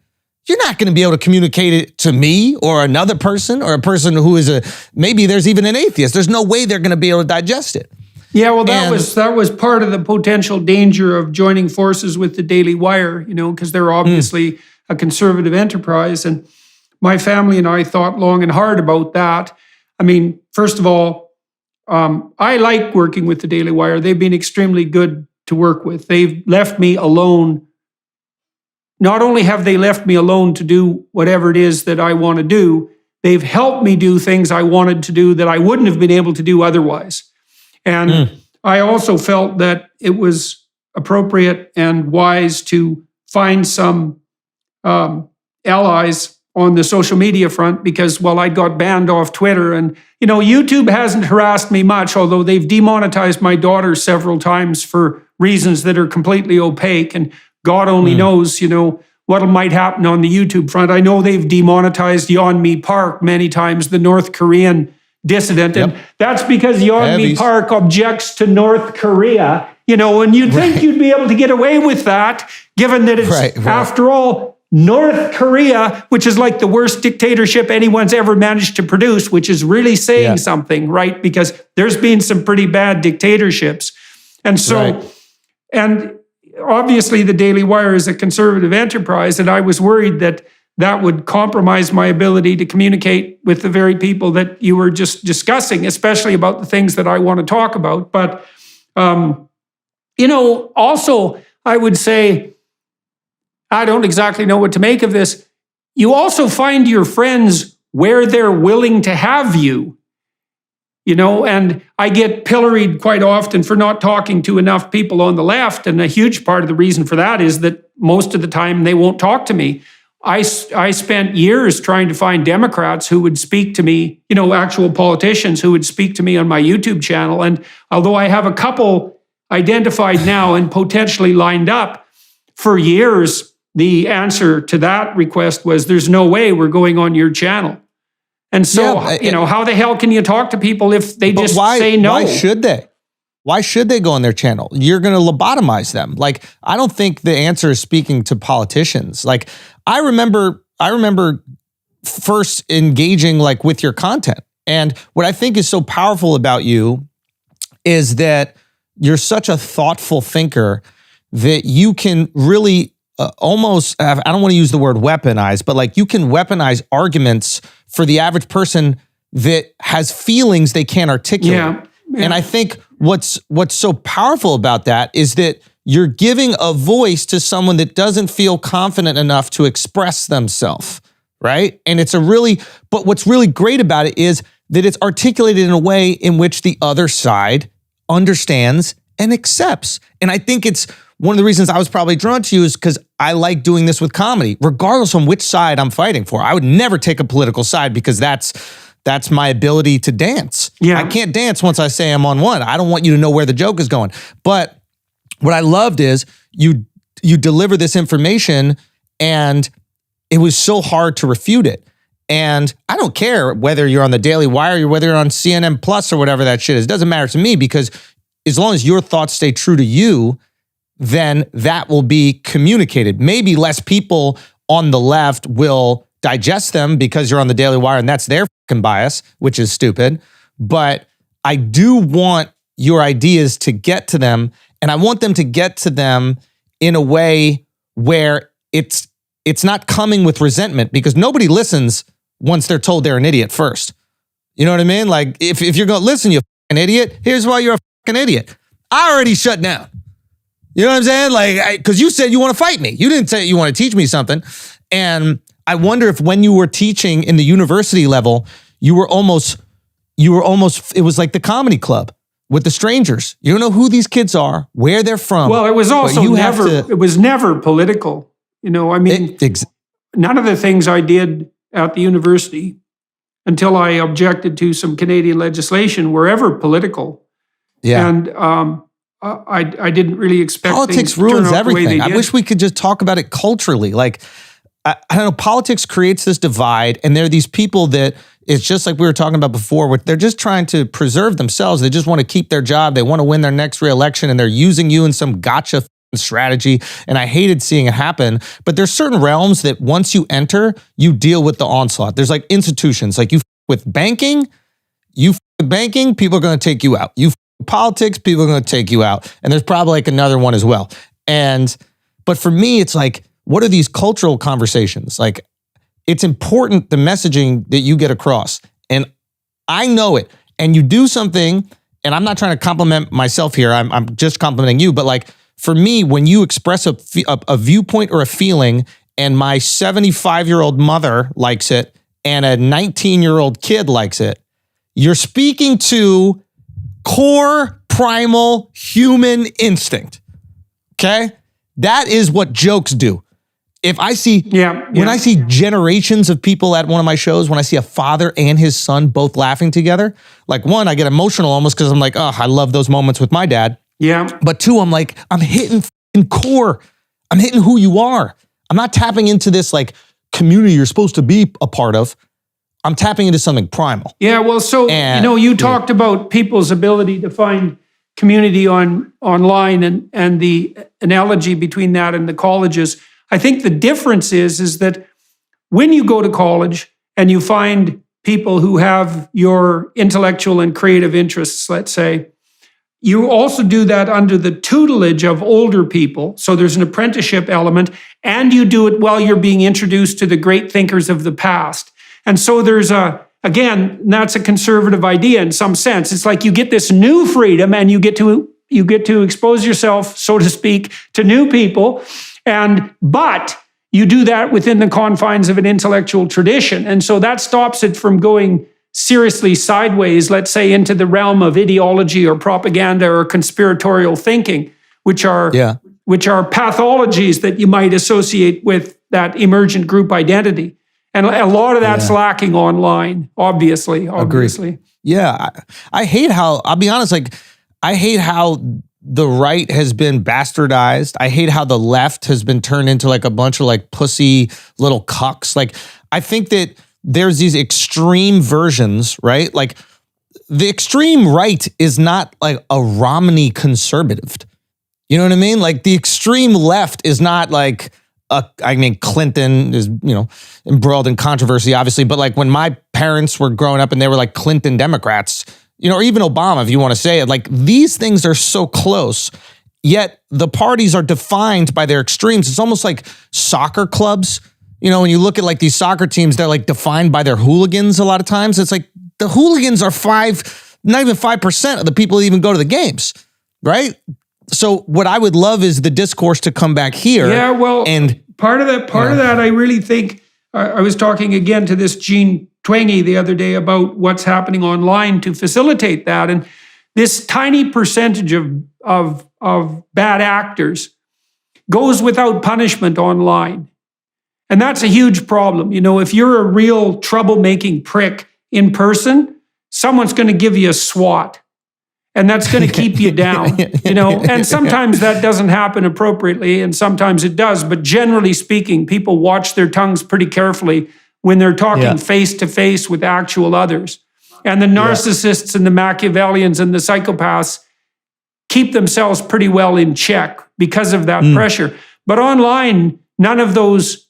you're not going to be able to communicate it to me or another person or a person who is maybe there's even an atheist. There's no way they're going to be able to digest it.
Yeah, well, that was part of the potential danger of joining forces with the Daily Wire, because they're obviously a conservative enterprise. And my family and I thought long and hard about that. I mean, first of all, I like working with the Daily Wire. They've been extremely good to work with. They've left me alone. Not only have they left me alone to do whatever it is that I want to do, they've helped me do things I wanted to do that I wouldn't have been able to do otherwise. And I also felt that it was appropriate and wise to find some allies on the social media front because, I got banned off Twitter. And, YouTube hasn't harassed me much, although they've demonetized my daughter several times for reasons that are completely opaque. And God only knows, what might happen on the YouTube front. I know they've demonetized Yeonmi Park many times, the North Korean dissident. And that's because Yeonmi Park objects to North Korea, and you'd think you'd be able to get away with that, given that it's, after all, North Korea, which is like the worst dictatorship anyone's ever managed to produce, which is really saying something, right? Because there's been some pretty bad dictatorships. And so, and obviously the Daily Wire is a conservative enterprise, and I was worried that that would compromise my ability to communicate with the very people that you were just discussing, especially about the things that I want to talk about. But, also, I would say, I don't exactly know what to make of this. You also find your friends where they're willing to have you. And I get pilloried quite often for not talking to enough people on the left. And a huge part of the reason for that is that most of the time they won't talk to me. I spent years trying to find Democrats who would speak to me, actual politicians who would speak to me on my YouTube channel. And although I have a couple identified now and potentially lined up, for years, the answer to that request was, there's no way we're going on your channel. And so, how the hell can you talk to people if they just say no?
Why should they? Why should they go on their channel? You're going to lobotomize them. Like, I don't think the answer is speaking to politicians. Like, I remember first engaging like with your content. And what I think is so powerful about you is that you're such a thoughtful thinker that you can really almost, I don't want to use the word weaponize, but like you can weaponize arguments for the average person that has feelings they can't articulate.
Yeah.
And I think what's so powerful about that is that you're giving a voice to someone that doesn't feel confident enough to express themselves, right? And but what's really great about it is that it's articulated in a way in which the other side understands and accepts. And I think it's one of the reasons I was probably drawn to you is because I like doing this with comedy, regardless on which side I'm fighting for. I would never take a political side because that's my ability to dance.
Yeah.
I can't dance once I say I'm on one. I don't want you to know where the joke is going. But what I loved is you deliver this information and it was so hard to refute it. And I don't care whether you're on the Daily Wire or whether you're on CNN Plus or whatever that shit is. It doesn't matter to me because as long as your thoughts stay true to you, then that will be communicated. Maybe less people on the left will digest them because you're on the Daily Wire and that's their fucking bias, which is stupid. But I do want your ideas to get to them, and I want them to get to them in a way where it's not coming with resentment, because nobody listens once they're told they're an idiot first. You know what I mean? Like, if you're going to listen, you fucking idiot, here's why you're a fucking idiot. I already shut down. You know what I'm saying? Like, because you said you want to fight me. You didn't say you want to teach me something. And I wonder if when you were teaching in the university level, you were almost, it was like the comedy club with the strangers. You don't know who these kids are, where they're from.
Well, it was also it was never political. I mean, none of the things I did at the university until I objected to some Canadian legislation were ever political.
Yeah.
And, I didn't really expect
politics
things to turn
ruins
out
everything.
the way they
I
did.
wish we could just talk about it culturally. Like, I don't know, politics creates this divide, and there are these people that it's just like we were talking about before, where they're just trying to preserve themselves. They just want to keep their job. They want to win their next reelection, and they're using you in some gotcha strategy. And I hated seeing it happen. But there's certain realms that once you enter, you deal with the onslaught. There's like institutions, like with banking, people are going to take you out. Politics, people are going to take you out. And there's probably like another one as well. But for me, it's like, what are these cultural conversations? Like, it's important, the messaging that you get across. And I know it. And you do something, and I'm not trying to compliment myself here. I'm just complimenting you. But like, for me, when you express a viewpoint or a feeling, and my 75-year-old mother likes it, and a 19-year-old kid likes it, you're speaking to core, primal human instinct. Okay? That is what jokes do. If I see, when I see generations of people at one of my shows, when I see a father and his son both laughing together, like, one, I get emotional almost because I'm like, oh, I love those moments with my dad.
Yeah.
But two, I'm like, I'm hitting core. I'm hitting who you are. I'm not tapping into this like community you're supposed to be a part of. I'm tapping into something primal.
Yeah, well, so, you talked about people's ability to find community online and the analogy between that and the colleges. I think the difference is that when you go to college and you find people who have your intellectual and creative interests, let's say, you also do that under the tutelage of older people. So there's an apprenticeship element, and you do it while you're being introduced to the great thinkers of the past. And so there's again, that's a conservative idea in some sense. It's like you get this new freedom and you get to expose yourself, so to speak, to new people. But you do that within the confines of an intellectual tradition. And so that stops it from going seriously sideways, let's say, into the realm of ideology or propaganda or conspiratorial thinking, which are pathologies that you might associate with that emergent group identity. And a lot of that's lacking online, obviously.
Agreed. Yeah. I hate how, I'll be honest, like, I hate how the right has been bastardized. I hate how the left has been turned into like a bunch of like pussy little cucks. Like, I think that there's these extreme versions, right? Like, the extreme right is not like a Romney conservative. You know what I mean? Like, the extreme left is not like, Clinton is, embroiled in controversy, obviously. But like when my parents were growing up and they were like Clinton Democrats, or even Obama, if you want to say it, like these things are so close, yet the parties are defined by their extremes. It's almost like soccer clubs. When you look at like these soccer teams, they're like defined by their hooligans a lot of times. It's like the hooligans are not even 5% of the people that even go to the games, right? So what I would love is the discourse to come back here.
Yeah, well,
and
part of that, I really think, I was talking again to this Gene Twangy the other day about what's happening online to facilitate that. And this tiny percentage of bad actors goes without punishment online. And that's a huge problem. If you're a real troublemaking prick in person, someone's going to give you a swat. And that's going to keep you down, and sometimes that doesn't happen appropriately and sometimes it does. But generally speaking, people watch their tongues pretty carefully when they're talking face to face with actual others. And the narcissists and the Machiavellians and the psychopaths keep themselves pretty well in check because of that pressure. But online, none of those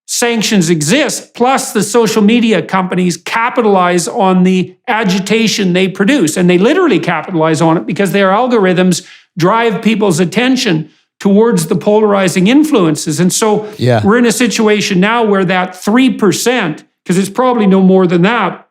sanctions exist. Plus, the social media companies capitalize on the agitation they produce. And they literally capitalize on it because their algorithms drive people's attention towards the polarizing influences. And so we're in a situation now where that 3%, because it's probably no more than that,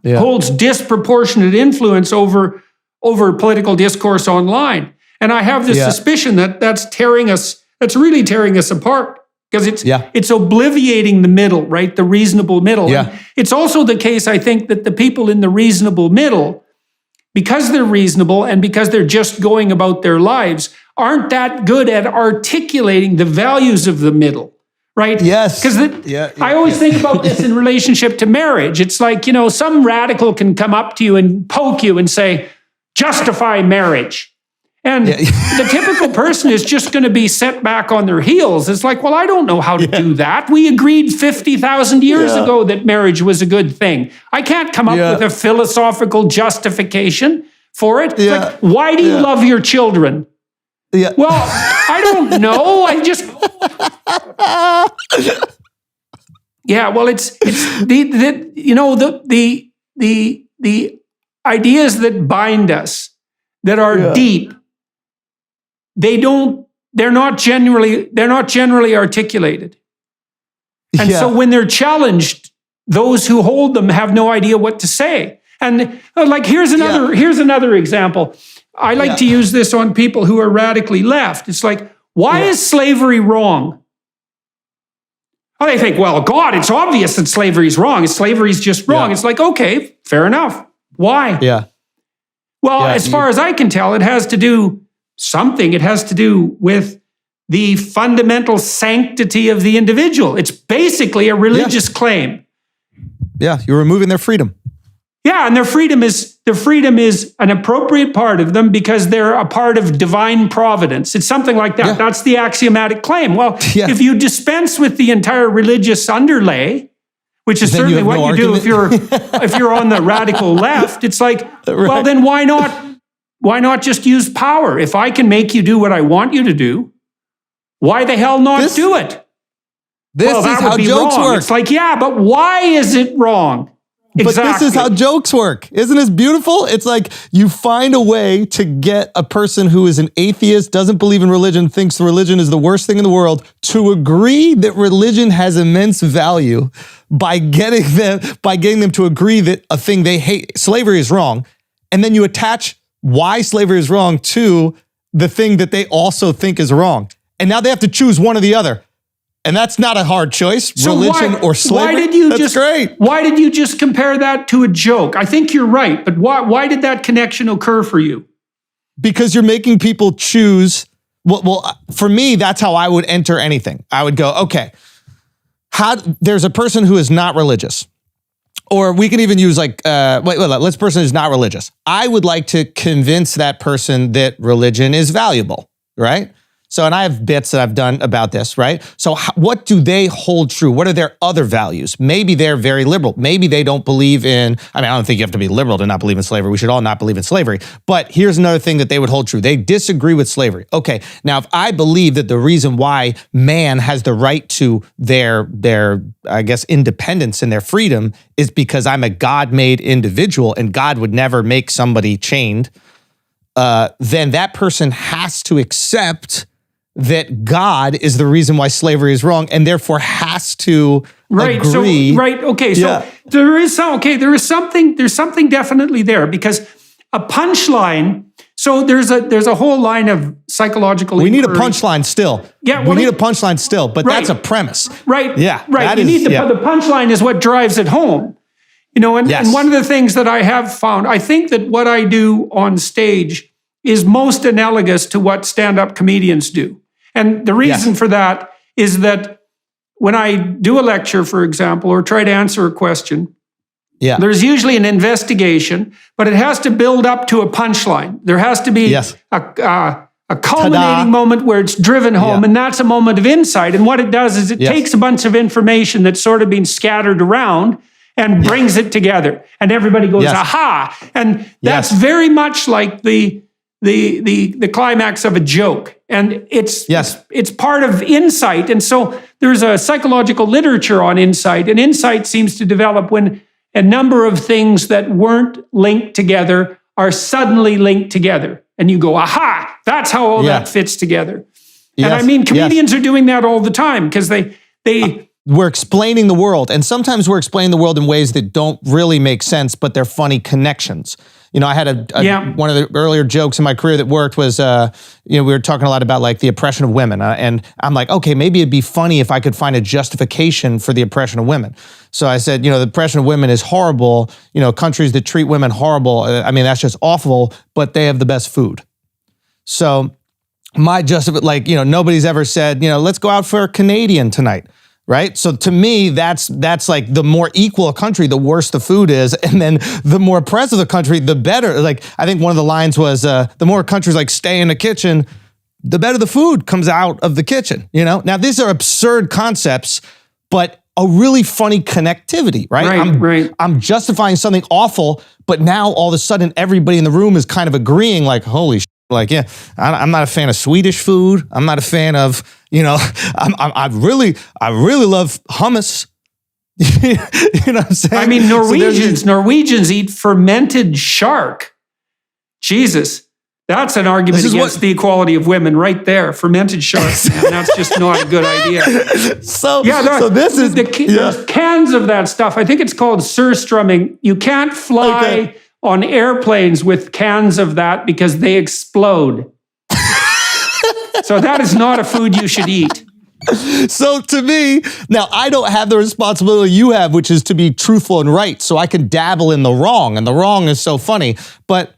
holds disproportionate influence over political discourse online. And I have this suspicion that that's really tearing us apart. Because it's obliviating the middle, right? The reasonable middle.
Yeah.
And it's also the case, I think, that the people in the reasonable middle, because they're reasonable and because they're just going about their lives, aren't that good at articulating the values of the middle, right?
Yes.
Because I always think about this in relationship to marriage. It's like, some radical can come up to you and poke you and say, justify marriage. And the typical person is just going to be set back on their heels. It's like, well, I don't know how to do that. We agreed 50,000 years ago that marriage was a good thing. I can't come up with a philosophical justification for it. It's like, why do you love your children?
Yeah.
Well, I don't know. I just... well, it's the ideas that bind us, that are deep, they're not generally articulated. And so when they're challenged, those who hold them have no idea what to say. And here's another example. I like to use this on people who are radically left. It's like, why is slavery wrong? Oh, they think, well, God, it's obvious that slavery is wrong. Slavery is just wrong. It's like, okay, fair enough. Why?
Yeah.
Well, as far as I can tell, it has to do with the fundamental sanctity of the individual. It's basically a religious claim.
Yeah, you're removing their freedom.
Yeah, and their freedom is an appropriate part of them because they're a part of divine providence. It's something like that. That's the axiomatic claim. Well, if you dispense with the entire religious underlay, which is certainly what you do if you're on the radical left, it's like, well, then why not just use power? If I can make you do what I want you to do, why the hell not do it?
This is how jokes work.
It's like, but why is it wrong?
But this is how jokes work. Isn't this beautiful? It's like you find a way to get a person who is an atheist, doesn't believe in religion, thinks religion is the worst thing in the world, to agree that religion has immense value by getting them to agree that a thing they hate, slavery, is wrong. And then you attach why slavery is wrong to the thing that they also think is wrong. And now they have to choose one or the other. And that's not a hard choice, religion or slavery. Great.
Why did you just compare that to a joke? I think you're right, but why did that connection occur for you?
Because you're making people choose. Well, for me, that's how I would enter anything. I would go, okay, there's a person who is not religious. Or we can even use let's person who's not religious. I would like to convince that person that religion is valuable, right? So, and I have bits that I've done about this, right? So what do they hold true? What are their other values? Maybe they're very liberal. Maybe they don't believe in, I don't think you have to be liberal to not believe in slavery. We should all not believe in slavery. But here's another thing that they would hold true. They disagree with slavery. Okay, now if I believe that the reason why man has the right to their I guess, independence and their freedom is because I'm a God-made individual and God would never make somebody chained, then that person has to accept that God is the reason why slavery is wrong, and therefore has to agree.
So there is something definitely there, because a punchline. So there's a whole line of psychological.
We need a punchline still. Yeah, we need a punchline still, but that's a premise.
Right.
Yeah.
Right. The punchline is what drives it home. And one of the things that I have found, I think that what I do on stage is most analogous to what stand-up comedians do. And the reason for that is that when I do a lecture, for example, or try to answer a question, there's usually an investigation, but it has to build up to a punchline. There has to be a culminating moment where it's driven home, and that's a moment of insight. And what it does is it takes a bunch of information that's sort of been scattered around and brings it together. And everybody goes, aha! And that's very much like the climax of a joke. And it's part of insight. And so there's a psychological literature on insight, and insight seems to develop when a number of things that weren't linked together are suddenly linked together. And you go, aha, that's how all that fits together. And comedians are doing that all the time, because
we're explaining the world, and sometimes we're explaining the world in ways that don't really make sense, but they're funny connections. I had one of the earlier jokes in my career that worked was, we were talking a lot about like the oppression of women. And I'm like, okay, maybe it'd be funny if I could find a justification for the oppression of women. So I said, the oppression of women is horrible. Countries that treat women horrible, that's just awful, but they have the best food. So my nobody's ever said, let's go out for a Canadian tonight. Right? So to me, that's like the more equal a country, the worse the food is. And then the more oppressive the country, the better. Like, I think one of the lines was, the more countries like stay in the kitchen, the better the food comes out of the kitchen. Now these are absurd concepts, but a really funny connectivity, right? I'm justifying something awful, but now all of a sudden everybody in the room is kind of agreeing like, holy shit. Like, I'm not a fan of Swedish food. I'm not a fan of, I really love hummus. You know what I'm saying?
Norwegians eat fermented shark. Jesus, that's an argument against the equality of women right there. Fermented shark, man, that's just not a good idea. There's cans of that stuff. I think it's called surströmming. You can't fly on airplanes with cans of that because they explode. So that is not a food you should eat.
So to me, now I don't have the responsibility you have, which is to be truthful and right. So I can dabble in the wrong, and the wrong is so funny. But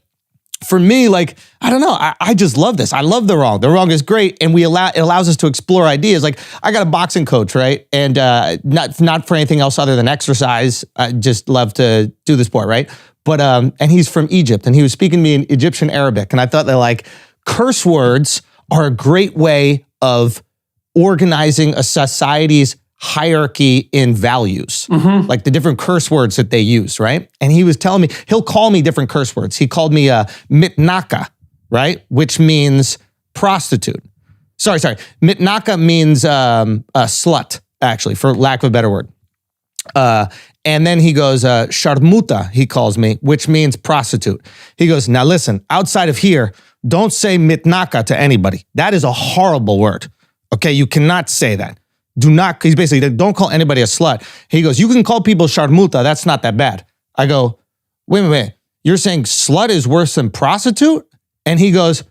for me, like, I don't know, I just love this. I love the wrong. The wrong is great, and it allows us to explore ideas. Like, I got a boxing coach, right? And not for anything else other than exercise. I just love to do the sport, right? But and he's from Egypt, and he was speaking to me in Egyptian Arabic, and I thought that like curse words are a great way of organizing a society's hierarchy in values, like the different curse words that they use, right? And he was telling me, he'll call me different curse words. He called me mitnaka, right? Which means prostitute. Sorry. Mitnaka means slut, actually, for lack of a better word. And then he goes, sharmuta, he calls me, which means prostitute. He goes, now listen, outside of here, don't say mitnaka to anybody. That is a horrible word. Okay, you cannot say that. Do not, he's basically, don't call anybody a slut. He goes, you can call people sharmuta, that's not that bad. I go, wait. You're saying slut is worse than prostitute? And he goes,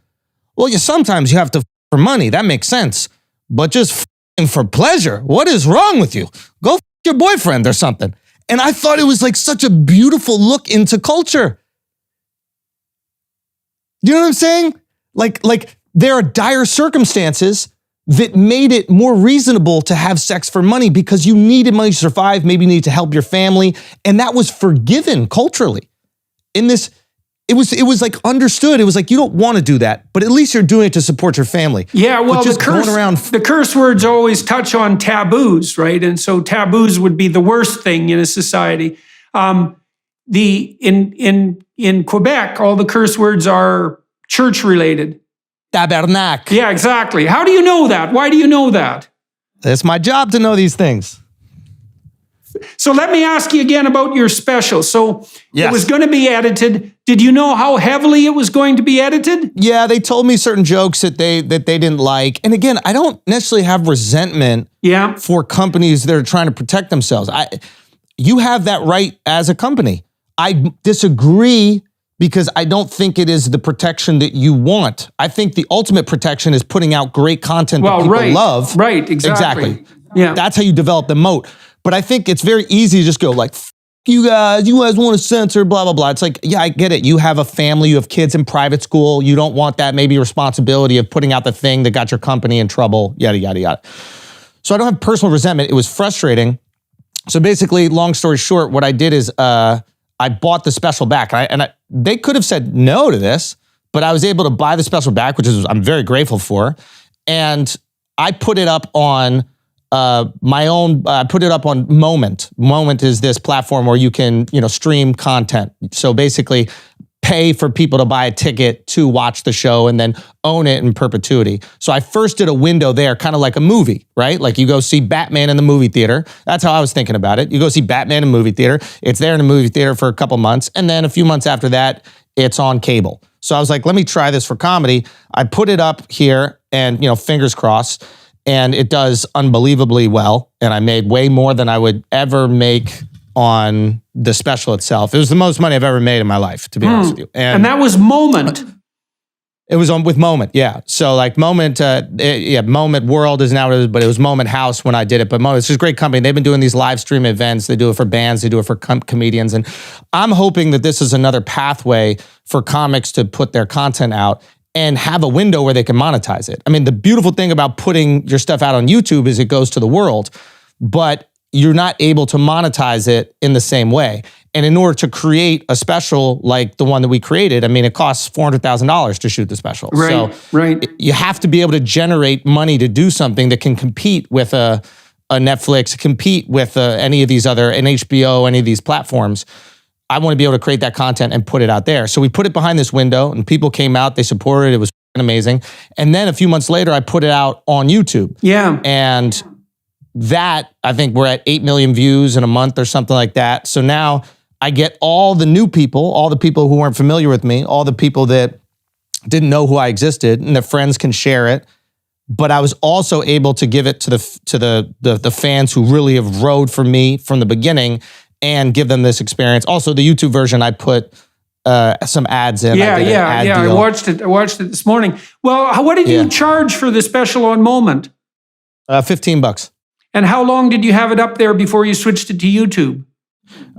well, sometimes you have to for money. That makes sense. But just for pleasure, what is wrong with you? Go your boyfriend or something. And I thought it was like such a beautiful look into culture. You know what I'm saying? Like there are dire circumstances that made it more reasonable to have sex for money because you needed money to survive, maybe you needed to help your family, and that was forgiven culturally. In this, it was like understood. It was like, you don't want to do that, but at least you're doing it to support your family.
Yeah, well, the curse words always touch on taboos, right? And so taboos would be the worst thing in a society. In Quebec, all the curse words are church related.
Tabernacle.
Yeah, exactly. How do you know that? Why do you know that?
It's my job to know these things.
So let me ask you again about your special. So It was going to be edited. Did you know how heavily it was going to be edited?
Yeah, they told me certain jokes that they didn't like. And again, I don't necessarily have resentment for companies that are trying to protect themselves. You have that right as a company. I disagree because I don't think it is the protection that you want. I think the ultimate protection is putting out great content that people love.
Right, exactly. Yeah.
That's how you develop the moat. But I think it's very easy to just go like, you guys want to censor, blah, blah, blah. It's like, yeah, I get it. You have a family, you have kids in private school. You don't want that maybe responsibility of putting out the thing that got your company in trouble, yada, yada, yada. So I don't have personal resentment. It was frustrating. So basically, long story short, what I did is I bought the special back. And they could have said no to this, but I was able to buy the special back, which I'm very grateful for. And I put it up on my own, put it up on Moment. Moment is this platform where you can, stream content. So basically pay for people to buy a ticket to watch the show and then own it in perpetuity. So I first did a window there, kind of like a movie, right? Like you go see Batman in the movie theater. That's how I was thinking about it. You go see Batman in the movie theater. It's there in the movie theater for a couple months. And then a few months after that, it's on cable. So I was like, let me try this for comedy. I put it up here and, fingers crossed. And it does unbelievably well. And I made way more than I would ever make on the special itself. It was the most money I've ever made in my life, to be honest with you.
And that was Moment.
It was on with Moment, yeah. So like Moment, Moment World is now what it is, but it was Moment House when I did it. But Moment, it's just a great company. They've been doing these live stream events. They do it for bands. They do it for comedians. And I'm hoping that this is another pathway for comics to put their content out and have a window where they can monetize it. I mean, the beautiful thing about putting your stuff out on YouTube is it goes to the world, but you're not able to monetize it in the same way. And in order to create a special like the one that we created, I mean, it costs $400,000 to shoot the special.
Right.
You have to be able to generate money to do something that can compete with a Netflix, compete with any of these other, an HBO, any of these platforms. I want to be able to create that content and put it out there. So we put it behind this window and people came out, they supported it. It was amazing. And then a few months later, I put it out on YouTube.
Yeah.
And that, I think we're at 8 million views in a month or something like that. So now I get all the new people, all the people who weren't familiar with me, all the people that didn't know who I existed, and their friends can share it. But I was also able to give it to the fans who really have rode for me from the beginning and give them this experience. Also, the YouTube version, I put some ads in.
I watched it. I watched it this morning. Well, what did you charge for the special on Moment?
$15.
And how long did you have it up there before you switched it to YouTube?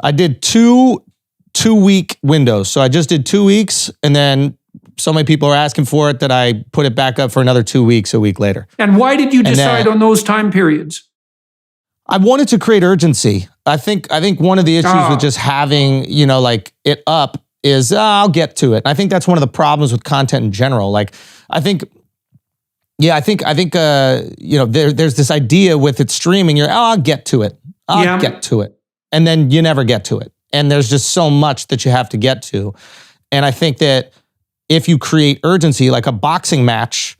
I did two-week windows. So I just did 2 weeks, and then so many people are asking for it that I put it back up for another 2 weeks a week later.
And why did you decide on those time periods?
I wanted to create urgency. I think one of the issues with just having, like it up is I'll get to it. And I think that's one of the problems with content in general. Like, I think there's this idea with it streaming. I'll get to it. I'll get to it. And then you never get to it. And there's just so much that you have to get to. And I think that if you create urgency, like a boxing match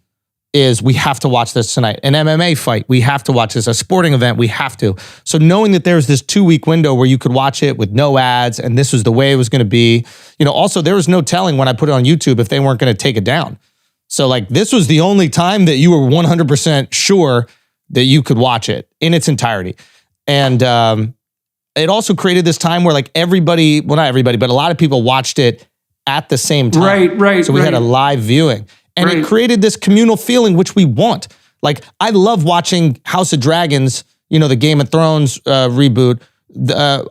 is we have to watch this tonight. An MMA fight, we have to watch this. A sporting event, we have to. So knowing that there's this 2-week window where you could watch it with no ads and this was the way it was going to be, also there was no telling when I put it on YouTube if they weren't going to take it down. So like this was the only time that you were 100% sure that you could watch it in its entirety. And it also created this time where like everybody, well, not everybody, but a lot of people watched it at the same time.
Right.
So we had a live viewing. And it created this communal feeling, which we want. Like, I love watching House of Dragons, the Game of Thrones reboot.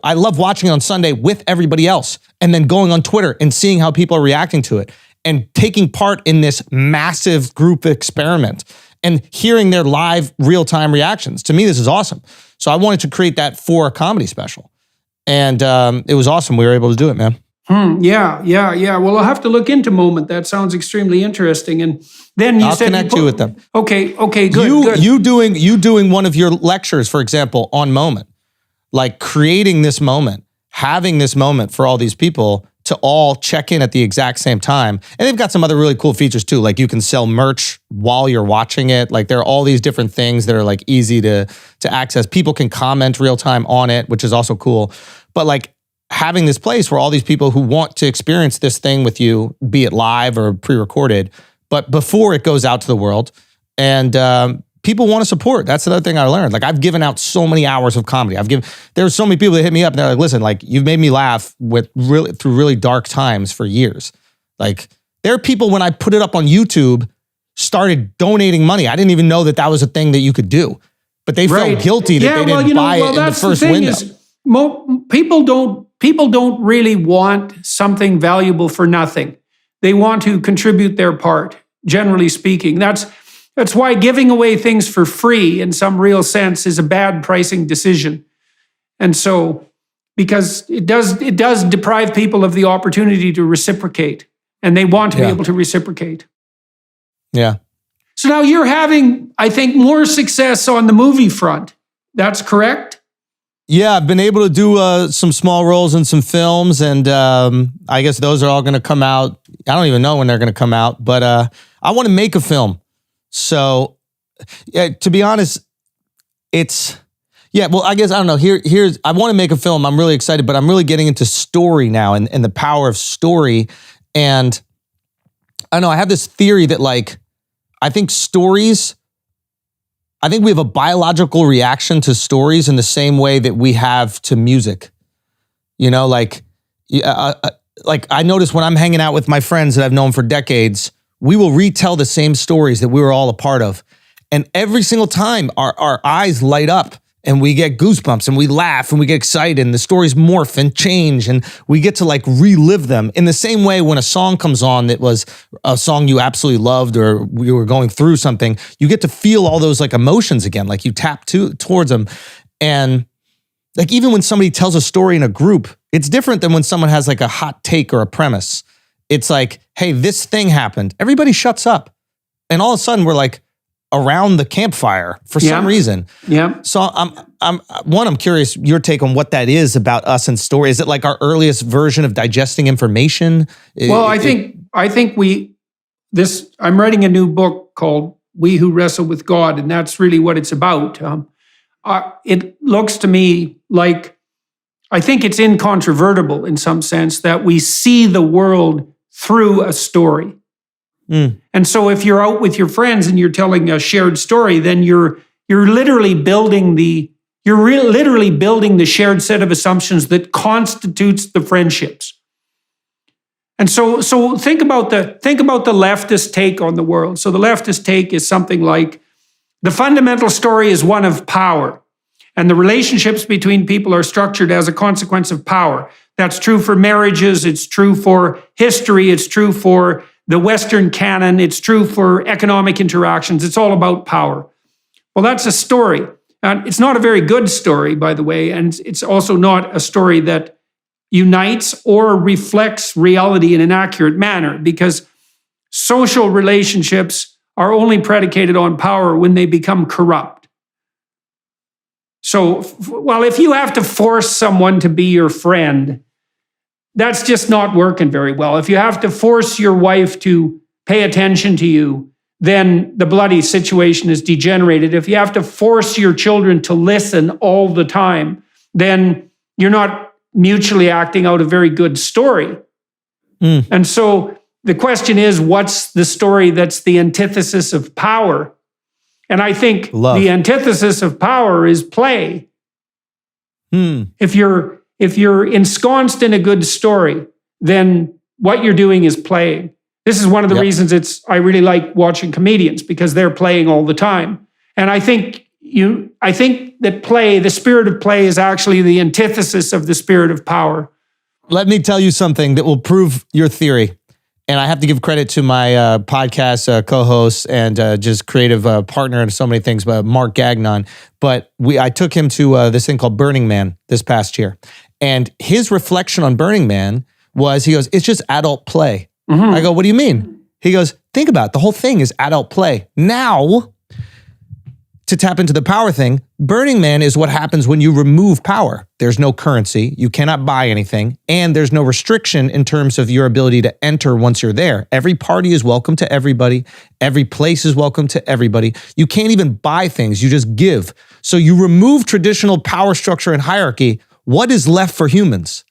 I love watching it on Sunday with everybody else and then going on Twitter and seeing how people are reacting to it and taking part in this massive group experiment and hearing their live real-time reactions. To me, this is awesome. So I wanted to create that for a comedy special. And it was awesome. We were able to do it, man.
Yeah. Well, I'll have to look into Moment. That sounds extremely interesting. And then I'll
connect you with them.
Okay, good.
You doing one of your lectures, for example, on Moment, like creating this moment, having this moment for all these people to all check in at the exact same time. And they've got some other really cool features too. Like you can sell merch while you're watching it. Like there are all these different things that are like easy to access. People can comment real time on it, which is also cool. But like having this place where all these people who want to experience this thing with you, be it live or pre-recorded, but before it goes out to the world, and people want to support. That's another thing I learned. Like I've given out so many hours of comedy. There's so many people that hit me up and they're like, listen, like you've made me laugh through really dark times for years. Like there are people when I put it up on YouTube started donating money. I didn't even know that was a thing that you could do, but they felt guilty that they didn't buy it in the first window.
People don't really want something valuable for nothing. They want to contribute their part, generally speaking. That's why giving away things for free in some real sense is a bad pricing decision. And so, because it does deprive people of the opportunity to reciprocate, and they want to be able to reciprocate.
Yeah.
So now you're having, I think, more success on the movie front. That's correct?
Yeah, I've been able to do some small roles in some films, and I guess those are all going to come out. I don't even know when they're going to come out, but I want to make a film. So, yeah, to be honest, I guess, I don't know. Here's I want to make a film. I'm really excited, but I'm really getting into story now and the power of story. And I don't know, I have this theory that like, I think we have a biological reaction to stories in the same way that we have to music. Like I notice when I'm hanging out with my friends that I've known for decades, we will retell the same stories that we were all a part of. And every single time our eyes light up and we get goosebumps and we laugh and we get excited and the stories morph and change and we get to like relive them in the same way when a song comes on that was a song you absolutely loved or you were going through something, you get to feel all those like emotions again, like you tap towards them. And like even when somebody tells a story in a group, it's different than when someone has like a hot take or a premise. It's like, hey, this thing happened. Everybody shuts up. And all of a sudden we're like around the campfire for some reason.
Yeah.
So I'm curious your take on what that is about us and story. Is it like our earliest version of digesting information?
Well, I think I'm writing a new book called We Who Wrestle with God, and that's really what it's about. It looks to me like, I think it's incontrovertible in some sense that we see the world through a story. And so if you're out with your friends and you're telling a shared story, then you're literally building the shared set of assumptions that constitutes the friendships. And so think about the leftist take on the world. So the leftist take is something like the fundamental story is one of power, and the relationships between people are structured as a consequence of power. That's true for marriages, it's true for history, it's true for the Western canon, it's true for economic interactions. It's all about power. Well, that's a story. And it's not a very good story, by the way, and it's also not a story that unites or reflects reality in an accurate manner, because social relationships are only predicated on power when they become corrupt. So, well, if you have to force someone to be your friend, that's just not working very well. If you have to force your wife to pay attention to you, then the bloody situation is degenerated. If you have to force your children to listen all the time, then you're not mutually acting out a very good story. And so the question is, what's the story that's the antithesis of power? And I think the antithesis of power is play. If you're ensconced in a good story, then what you're doing is playing. This is one of the reasons I really like watching comedians, because they're playing all the time. And I think that play, the spirit of play, is actually the antithesis of the spirit of power.
Let me tell you something that will prove your theory. And I have to give credit to my podcast co-host and just creative partner and so many things, but Mark Gagnon. But I took him to this thing called Burning Man this past year. And his reflection on Burning Man was, he goes, it's just adult play. I go, what do you mean? He goes, think about it. The whole thing is adult play. Now, to tap into the power thing, Burning Man is what happens when you remove power. There's no currency, you cannot buy anything, and there's no restriction in terms of your ability to enter once you're there. Every party is welcome to everybody. Every place is welcome to everybody. You can't even buy things, you just give. So you remove traditional power structure and hierarchy. What is left for humans?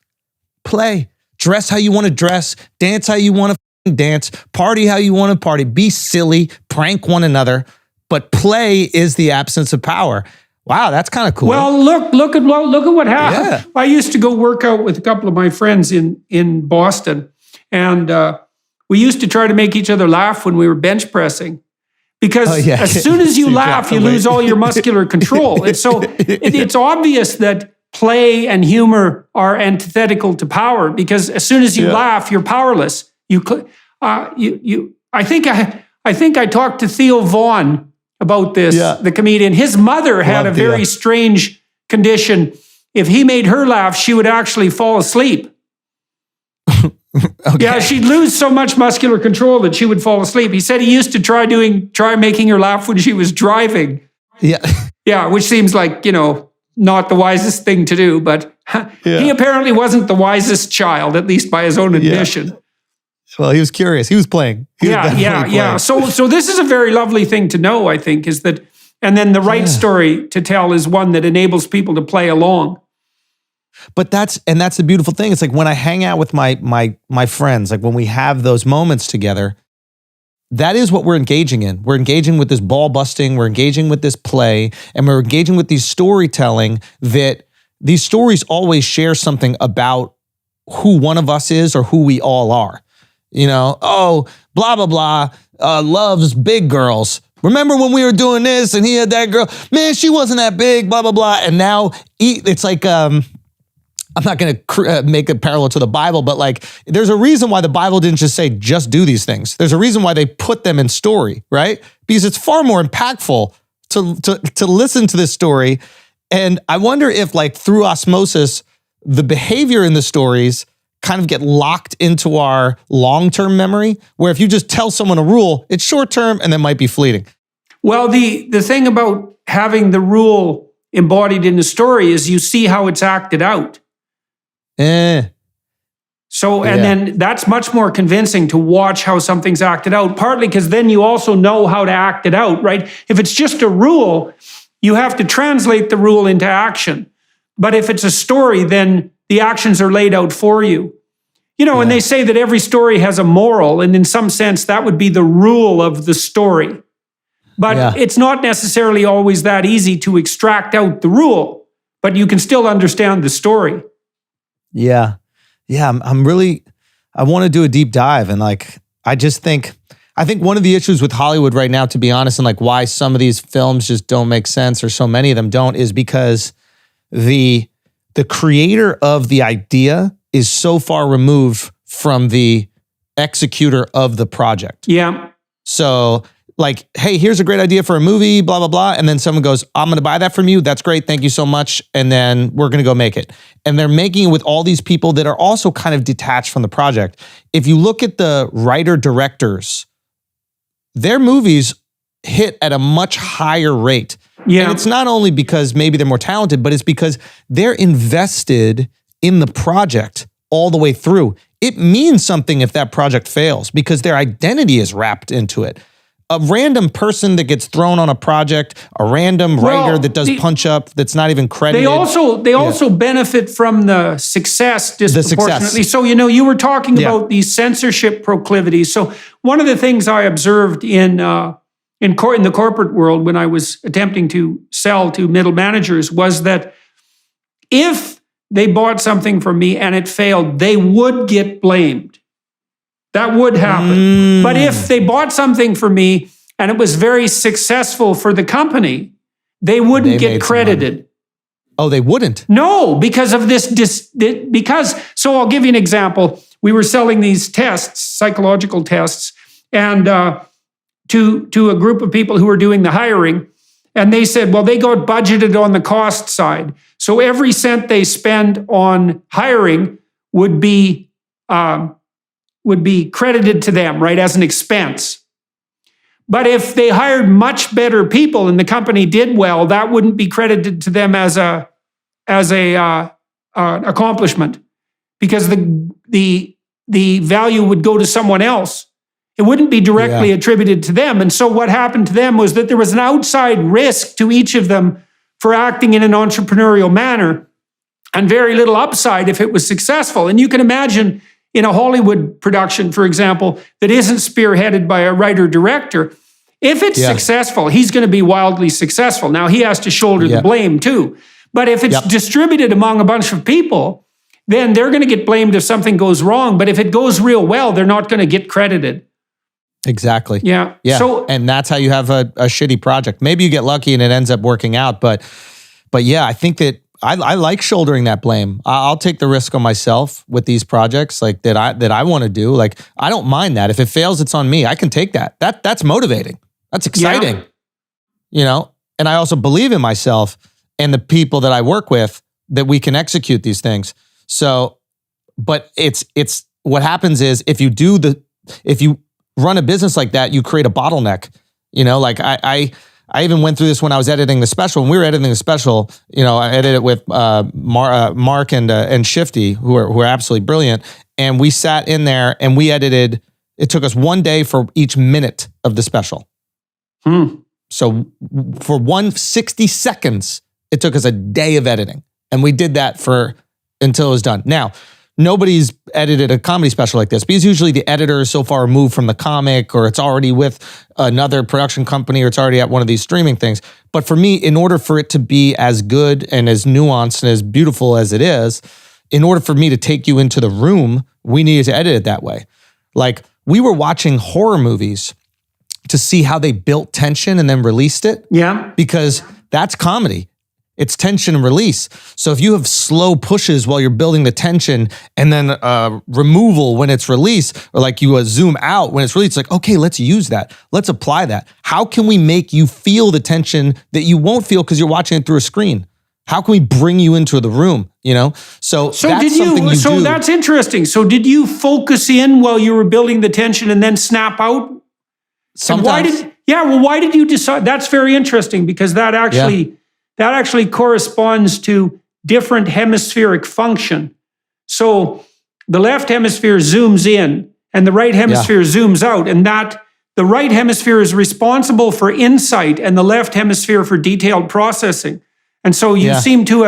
Play. Dress how you want to dress, dance how you want to dance, party how you want to party, be silly, prank one another. But play is the absence of power. Wow, that's kind of cool.
Well, look at what happened. Yeah. I used to go work out with a couple of my friends in Boston, and we used to try to make each other laugh when we were bench pressing, because as soon as you laugh, you lose all your muscular control. And so it's obvious that play and humor are antithetical to power, because as soon as you laugh, you're powerless. I think I talked to Theo Vaughn about this, the comedian. His mother had a very strange condition. If he made her laugh, she would actually fall asleep. Yeah, she'd lose so much muscular control that she would fall asleep. He said he used to try making her laugh when she was driving. Yeah, which seems like, not the wisest thing to do, but he apparently wasn't the wisest child, at least by his own admission.
Well, he was curious. He was playing.
Yeah. So this is a very lovely thing to know, I think, is that, and then the right story to tell is one that enables people to play along.
But that's the beautiful thing. It's like when I hang out with my friends, like when we have those moments together, that is what we're engaging in. We're engaging with this ball busting, we're engaging with this play, and we're engaging with these storytelling, that these stories always share something about who one of us is or who we all are. Blah, blah, blah, loves big girls. Remember when we were doing this and he had that girl? Man, she wasn't that big, blah, blah, blah. And now it's like, I'm not going to make a parallel to the Bible, but like, there's a reason why the Bible didn't just say, just do these things. There's a reason why they put them in story, right? Because it's far more impactful to listen to this story. And I wonder if, like, through osmosis, the behavior in the stories kind of get locked into our long-term memory, where if you just tell someone a rule, it's short-term and then might be fleeting.
Well, the thing about having the rule embodied in the story is you see how it's acted out. So, and then that's much more convincing to watch how something's acted out, partly because then you also know how to act it out, right? If it's just a rule, you have to translate the rule into action. But if it's a story, then the actions are laid out for you. And they say that every story has a moral, and in some sense, that would be the rule of the story. But it's not necessarily always that easy to extract out the rule, but you can still understand the story.
Yeah. I want to do a deep dive. And like, I think one of the issues with Hollywood right now, to be honest, and like why some of these films just don't make sense, or so many of them don't, is because the creator of the idea is so far removed from the executor of the project.
Yeah.
So like, hey, here's a great idea for a movie, blah, blah, blah. And then someone goes, I'm going to buy that from you. That's great. Thank you so much. And then we're going to go make it. And they're making it with all these people that are also kind of detached from the project. If you look at the writer-directors, their movies hit at a much higher rate. Yeah. And it's not only because maybe they're more talented, but it's because they're invested in the project all the way through. It means something if that project fails because their identity is wrapped into it. a random person that gets thrown on a project, a random writer that does punch up that's not even credited.
They also benefit from the success disproportionately. So, you were talking about these censorship proclivities. So one of the things I observed in the corporate world when I was attempting to sell to middle managers was that if they bought something from me and it failed, they would get blamed. That would happen. But if they bought something from me and it was very successful for the company, they wouldn't get credited.
Oh, they wouldn't?
No, because of this. So I'll give you an example. We were selling these tests, psychological tests, and to a group of people who were doing the hiring. And they said, well, they got budgeted on the cost side. So every cent they spend on hiring would be credited to them, right, as an expense. But if they hired much better people and the company did well, that wouldn't be credited to them as a accomplishment, because the value would go to someone else. It wouldn't be directly attributed to them. And so what happened to them was that there was an outside risk to each of them for acting in an entrepreneurial manner, and very little upside if it was successful. And you can imagine in a Hollywood production, for example, that isn't spearheaded by a writer-director, if it's successful, he's going to be wildly successful. Now, he has to shoulder the blame too. But if it's distributed among a bunch of people, then they're going to get blamed if something goes wrong. But if it goes real well, they're not going to get credited.
Exactly.
Yeah.
And that's how you have a shitty project. Maybe you get lucky and it ends up working out. But yeah, I think that I like shouldering that blame. I'll take the risk on myself with these projects like that I want to do. Like, I don't mind that. If it fails, it's on me. I can take that. That's motivating. That's exciting. And I also believe in myself and the people that I work with that we can execute these things. So, but it's what happens is if you run a business like that, you create a bottleneck. Like I even went through this when I was editing the special. When we were editing the special, I edited it with Mark and Shifty, who are absolutely brilliant. And we sat in there and we edited. It took us 1 day for each minute of the special. So for 160 seconds, it took us a day of editing. And we did that until it was done. Now, nobody's edited a comedy special like this because usually the editor is so far removed from the comic, or it's already with another production company, or it's already at one of these streaming things. But for me, in order for it to be as good and as nuanced and as beautiful as it is, in order for me to take you into the room, we needed to edit it that way. Like, we were watching horror movies to see how they built tension and then released it.
Yeah.
Because that's comedy. It's tension and release. So if you have slow pushes while you're building the tension and then removal when it's released, or like you zoom out when it's released, it's like, okay, let's use that. Let's apply that. How can we make you feel the tension that you won't feel because you're watching it through a screen? How can we bring you into the room? So that's something you do.
That's interesting. So did you focus in while you were building the tension and then snap out?
Sometimes.
Why did you decide? That's very interesting, because that actually corresponds to different hemispheric function. So the left hemisphere zooms in and the right hemisphere zooms out, and that the right hemisphere is responsible for insight and the left hemisphere for detailed processing. And so you seem to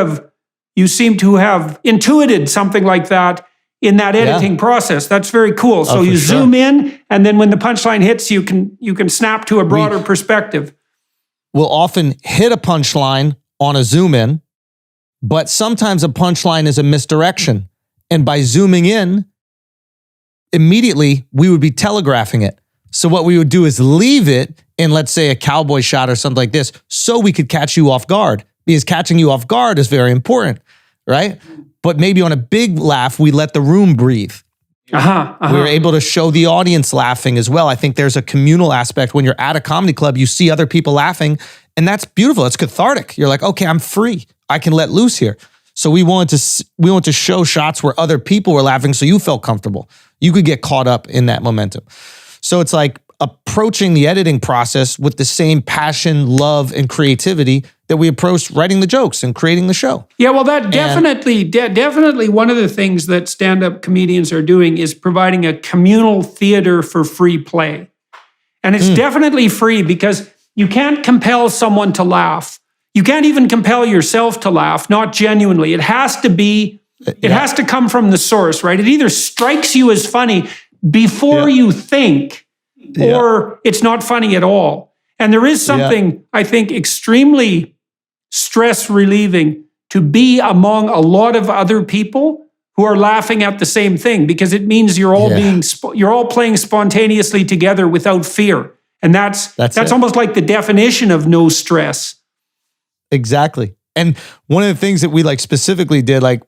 have intuited something like that in that editing process. That's very cool. So you zoom in, and then when the punchline hits, you can snap to a broader perspective.
We'll often hit a punchline on a zoom in, but sometimes a punchline is a misdirection. And by zooming in, immediately we would be telegraphing it. So what we would do is leave it in, let's say, a cowboy shot or something like this, so we could catch you off guard, because catching you off guard is very important, right? But maybe on a big laugh, we let the room breathe. We were able to show the audience laughing as well. I think there's a communal aspect. When you're at a comedy club, you see other people laughing, and that's beautiful. It's cathartic. You're like, okay, I'm free. I can let loose here. So we wanted to show shots where other people were laughing, so you felt comfortable. You could get caught up in that momentum. So it's like approaching the editing process with the same passion, love, and creativity that we approached writing the jokes and creating the show.
Yeah, well, that definitely one of the things that stand-up comedians are doing is providing a communal theater for free play. And it's definitely free because you can't compel someone to laugh. You can't even compel yourself to laugh, not genuinely. It has to be, it has to come from the source, right? It either strikes you as funny before you think, or it's not funny at all. And there is something, I think, extremely stress relieving to be among a lot of other people who are laughing at the same thing, because it means you're all you're all playing spontaneously together without fear. And that's almost like the definition of no stress.
Exactly. And one of the things that we like specifically did, like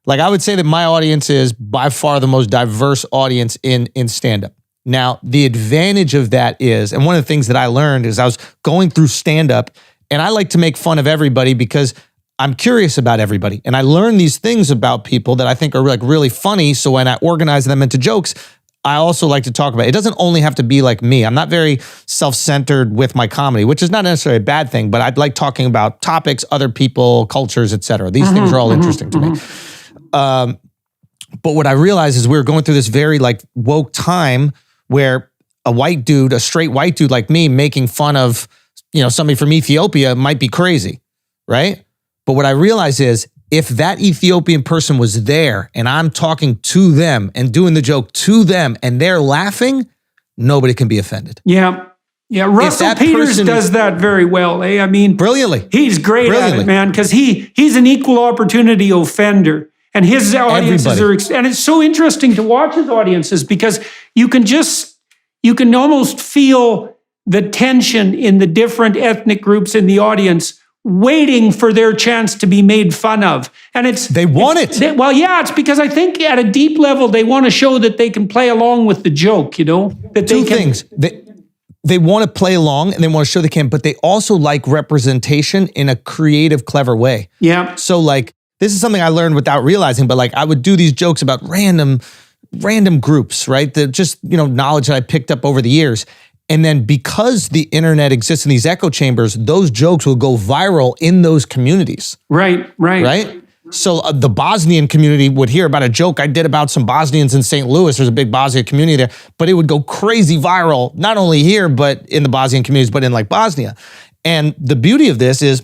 I would say that my audience is by far the most diverse audience in stand-up. Now, the advantage of that is, and one of the things that I learned is I was going through stand-up, and I like to make fun of everybody because I'm curious about everybody. And I learn these things about people that I think are like really funny. So when I organize them into jokes, I also like to talk about it. It doesn't only have to be like me. I'm not very self-centered with my comedy, which is not necessarily a bad thing, but I'd like talking about topics, other people, cultures, etc. These things are all interesting to me. But what I realized is we were going through this very like woke time where a white dude, a straight white dude like me making fun of, somebody from Ethiopia might be crazy, right? But what I realized is if that Ethiopian person was there and I'm talking to them and doing the joke to them and they're laughing, nobody can be offended.
Yeah. Yeah, Russell Peters does that very well. I mean,
brilliantly.
He's great at it, man, because he's an equal opportunity offender. And his audiences and it's so interesting to watch his audiences because you can almost feel the tension in the different ethnic groups in the audience waiting for their chance to be made fun of. And
they want it.
It's because I think at a deep level, they want to show that they can play along with the joke, that
Two things. They want to play along and they want to show they can, but they also like representation in a creative, clever way.
Yeah.
So like, this is something I learned without realizing, but like I would do these jokes about random groups, right? That just, knowledge that I picked up over the years. And then because the internet exists in these echo chambers, those jokes will go viral in those communities.
Right.
So the Bosnian community would hear about a joke I did about some Bosnians in St. Louis. There's a big Bosnian community there, but it would go crazy viral, not only here, but in the Bosnian communities, but in like Bosnia. And the beauty of this is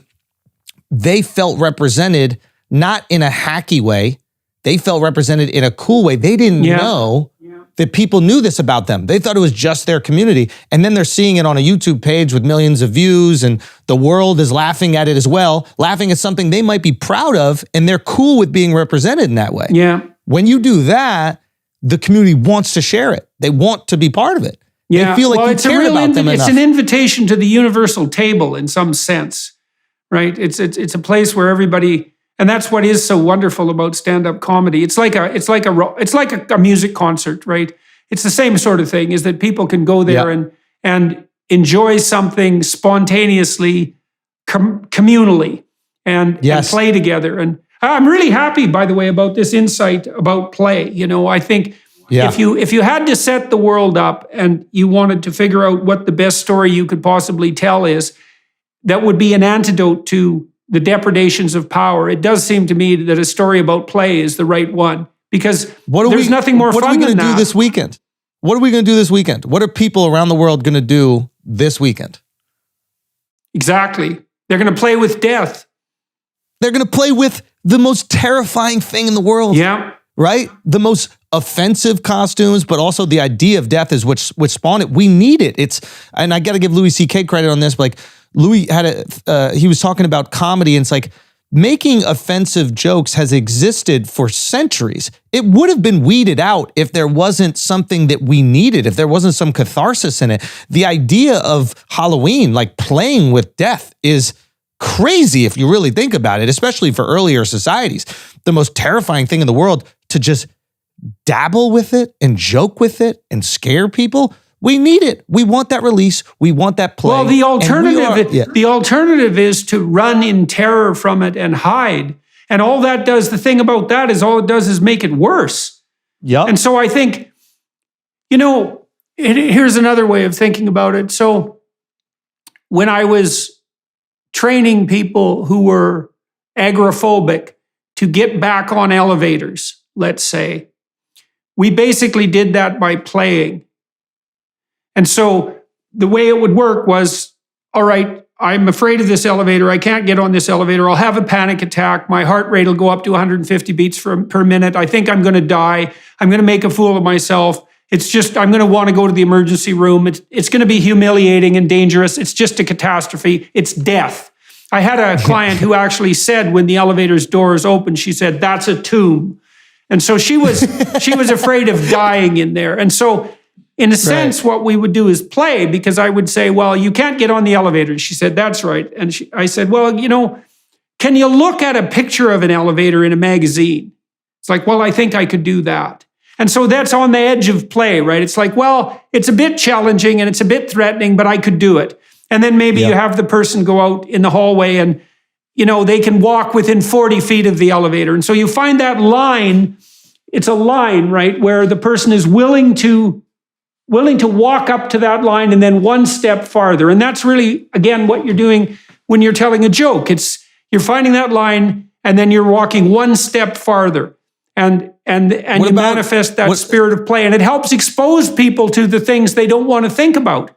they felt represented not in a hacky way. They felt represented in a cool way. They didn't know that people knew this about them. They thought it was just their community. And then they're seeing it on a YouTube page with millions of views and the world is laughing at it as well, laughing at something they might be proud of, and they're cool with being represented in that way.
Yeah.
When you do that, the community wants to share it. They want to be part of it.
Yeah.
They feel like you care about them enough.
It's an invitation to the universal table in some sense, right? It's a place where everybody... And that's what is so wonderful about stand-up comedy. It's like a music concert, right? It's the same sort of thing, is that people can go there and enjoy something spontaneously, communally, and play together. And I'm really happy, by the way, about this insight about play. I think if you had to set the world up and you wanted to figure out what the best story you could possibly tell is, that would be an antidote to the depredations of power. It does seem to me that a story about play is the right one, because there's nothing more fun than that. What are we going to do this weekend?
What are we going to do this weekend? What are people around the world going to do this weekend?
Exactly. They're going to play with death.
They're going to play with the most terrifying thing in the world.
Yeah.
Right? The most offensive costumes, but also the idea of death is which spawned it. We need it. And I got to give Louis C.K. credit on this, but like, Louis he was talking about comedy, and it's like making offensive jokes has existed for centuries. It would have been weeded out if there wasn't something that we needed, if there wasn't some catharsis in it. The idea of Halloween, like playing with death, is crazy if you really think about it, especially for earlier societies. The most terrifying thing in the world, to just dabble with it and joke with it and scare people. We need it. We want that release. We want that play.
Well, the alternative is to run in terror from it and hide. And all that does, the thing about that is all it does is make it worse.
Yeah.
And so I think, here's another way of thinking about it. So when I was training people who were agoraphobic to get back on elevators, let's say, we basically did that by playing. And so the way it would work was, all right, I'm afraid of this elevator. I can't get on this elevator. I'll have a panic attack. My heart rate will go up to 150 beats per minute. I think I'm going to die. I'm going to make a fool of myself. It's just, I'm going to want to go to the emergency room. It's going to be humiliating and dangerous. It's just a catastrophe. It's death. I had a client who actually said when the elevator's doors opened, she said, that's a tomb. And so she was afraid of dying in there. And so in a sense, what we would do is play, because I would say, well, you can't get on the elevator. She said, that's right. And I said, well, can you look at a picture of an elevator in a magazine? It's like, well, I think I could do that. And so that's on the edge of play, right? It's like, well, it's a bit challenging and it's a bit threatening, but I could do it. And then maybe you have the person go out in the hallway and, they can walk within 40 feet of the elevator. And so you find that line, it's a line, right, where the person is willing to walk up to that line and then one step farther. And that's really, again, what you're doing when you're telling a joke. You're finding that line and then you're walking one step farther. And you manifest that spirit of play. And it helps expose people to the things they don't want to think about.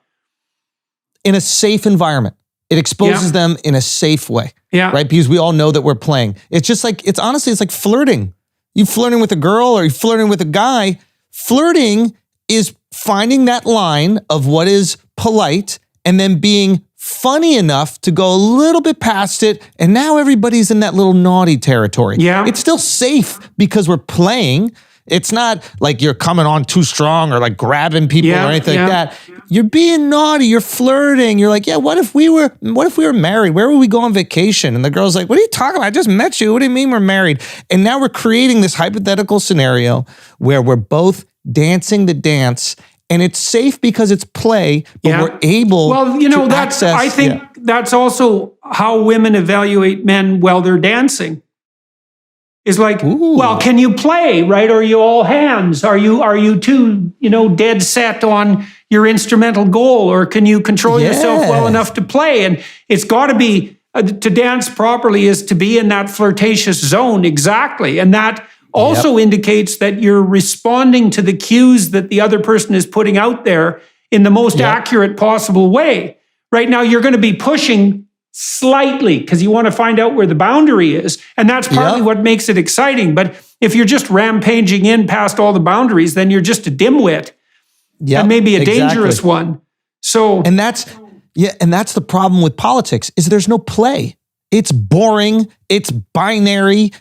In a safe environment. It exposes them in a safe way.
Yeah.
Right? Because we all know that we're playing. It's just like, it's like flirting. You flirting with a girl or you flirting with a guy. Flirting is finding that line of what is polite and then being funny enough to go a little bit past it. And now everybody's in that little naughty territory.
Yeah.
It's still safe because we're playing. It's not like you're coming on too strong or like grabbing people or anything like that. You're being naughty. You're flirting. You're like, yeah, what if we were married? Where would we go on vacation? And the girl's like, what are you talking about? I just met you. What do you mean we're married? And now we're creating this hypothetical scenario where we're both dancing the dance, and it's safe because it's play, but we're able to access.
I think that's also how women evaluate men while they're dancing. Is like, well, can you play, right? Or are you all hands? Are you too, dead set on your instrumental goal? Or can you control yourself well enough to play? And it's got to be, to dance properly is to be in that flirtatious zone, exactly. And that also indicates that you're responding to the cues that the other person is putting out there in the most accurate possible way. Right now, you're going to be pushing slightly because you want to find out where the boundary is. And that's partly what makes it exciting. But if you're just rampaging in past all the boundaries, then you're just a dimwit and maybe a dangerous one. So,
and that's the problem with politics is there's no play. It's boring. It's binary.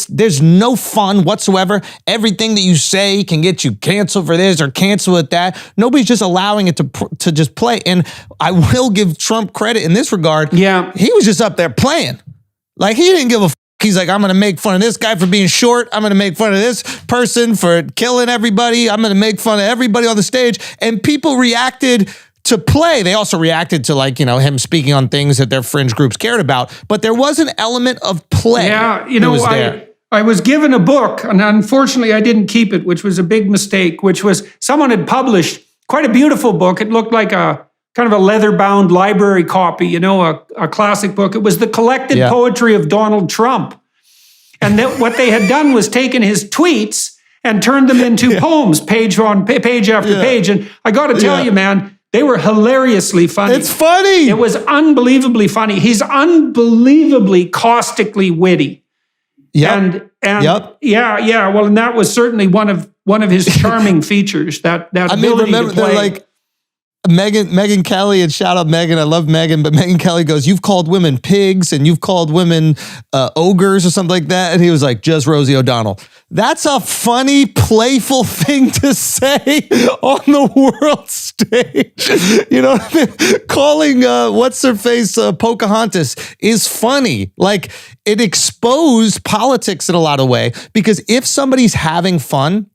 There's no fun whatsoever. Everything that you say can get you canceled for this or canceled with that. Nobody's just allowing it to just play. And I will give Trump credit in this regard.
Yeah.
He was just up there playing. Like, he didn't give a f. He's like, I'm going to make fun of this guy for being short. I'm going to make fun of this person for killing everybody. I'm going to make fun of everybody on the stage. And people reacted to play. They also reacted to him speaking on things that their fringe groups cared about, but there was an element of play.
Yeah, I was given a book, and unfortunately I didn't keep it, which was a big mistake, which was someone had published quite a beautiful book. It looked like a kind of a leather-bound library copy, a classic book. It was the collected poetry of Donald Trump. And what they had done was taken his tweets and turned them into poems, page after page. And I got to tell you, man, they were hilariously funny.
It's funny.
It was unbelievably funny. He's unbelievably caustically witty.
Yep.
And well, and that was certainly one of his charming features. That ability to play.
They're like Megyn Kelly, and shout out Megyn. I love Megyn, but Megyn Kelly goes, "You've called women pigs and you've called women ogres or something like that," and he was like, "Just Rosie O'Donnell." That's a funny, playful thing to say on the world stage. You know what I mean? Calling what's her face Pocahontas is funny. Like, it exposed politics in a lot of way, because if somebody's having fun,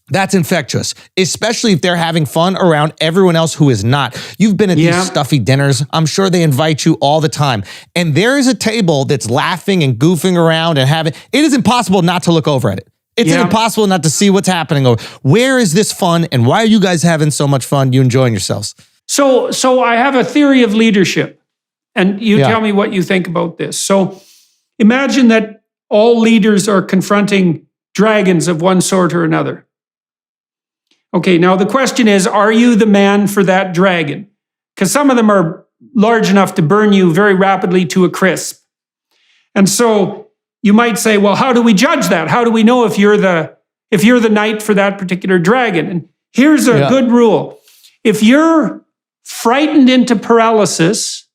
that's infectious, especially if they're having fun around everyone else who is not. You've been at these stuffy dinners. I'm sure they invite you all the time. And there is a table that's laughing and goofing around and having, it is impossible not to look over at it. It's impossible not to see what's happening over. Where is this fun, and why are you guys having so much fun? You enjoying yourselves?
So I have a theory of leadership, and you tell me what you think about this. So imagine that all leaders are confronting dragons of one sort or another. Okay, now the question is, are you the man for that dragon? because some of them are large enough to burn you very rapidly to a crisp. And so you might say, well, how do we judge that? How do we know if you're the knight for that particular dragon? And here's a good rule. If you're frightened into paralysis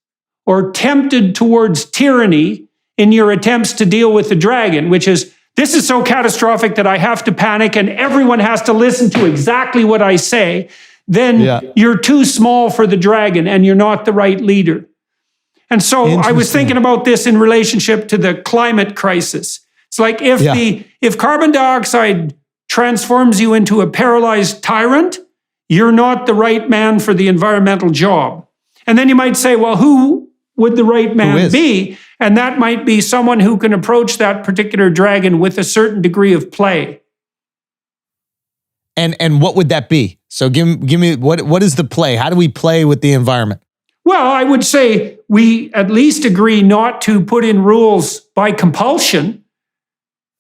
or tempted towards tyranny in your attempts to deal with the dragon, which is, this is so catastrophic that I have to panic and everyone has to listen to exactly what I say, then you're too small for the dragon and you're not the right leader. And so I was thinking about this in relationship to the climate crisis. It's like if carbon dioxide transforms you into a paralyzed tyrant, you're not the right man for the environmental job. And then you might say, well, who would the right man be? And that might be someone who can approach that particular dragon with a certain degree of play.
And what would that be? So give me what is the play? How do we play with the environment?
Well, I would say we at least agree not to put in rules by compulsion.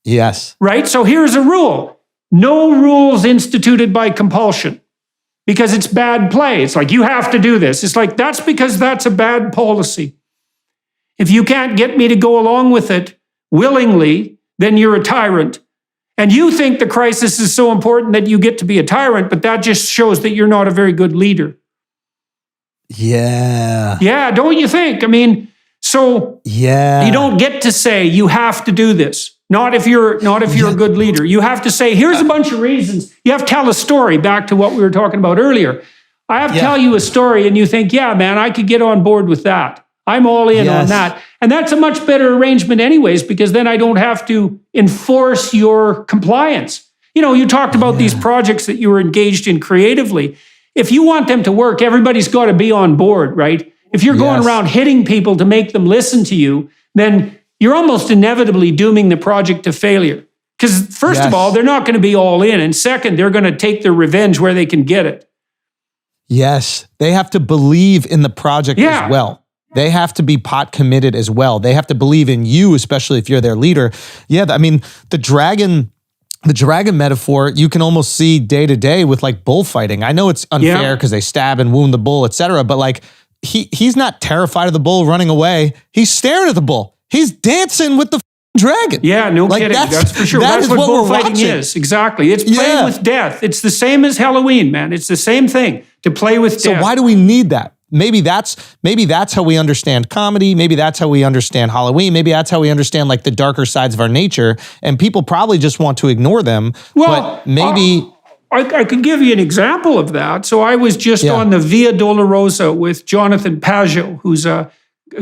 Yes.
Right? So here's a rule. No rules instituted by compulsion, because it's bad play. It's like, you have to do this. It's like, that's because that's a bad policy. If you can't get me to go along with it willingly, then you're a tyrant. And you think the crisis is so important that you get to be a tyrant, but that just shows that you're not a very good leader.
Yeah.
Yeah, don't you think? I mean, so you don't get to say you have to do this. Not if you're a good leader. You have to say, here's a bunch of reasons. You have to tell a story, back to what we were talking about earlier. I have to tell you a story and you think, yeah, man, I could get on board with that. I'm all in on that. And that's a much better arrangement anyways, because then I don't have to enforce your compliance. You know, you talked about these projects that you were engaged in creatively. If you want them to work, everybody's got to be on board, right? If you're going around hitting people to make them listen to you, then you're almost inevitably dooming the project to failure. Because first of all, they're not going to be all in. And second, they're going to take their revenge where they can get it.
Yes. They have to believe in the project as well. They have to be pot committed as well. They have to believe in you, especially if you're their leader. Yeah, I mean, the dragon metaphor, you can almost see day to day with like bullfighting. I know it's unfair because they stab and wound the bull, etc. But like he's not terrified of the bull running away. He's staring at the bull. He's dancing with the dragon.
Yeah, no kidding. That's for sure. That's what bullfighting is. Exactly. It's playing with death. It's the same as Halloween, man. It's the same thing, to play with death.
So why do we need that? Maybe that's how we understand comedy. Maybe that's how we understand Halloween. Maybe that's how we understand like the darker sides of our nature. And people probably just want to ignore them.
Well,
but maybe
I can give you an example of that. So I was just on the Via Dolorosa with Jonathan Pageau, who's a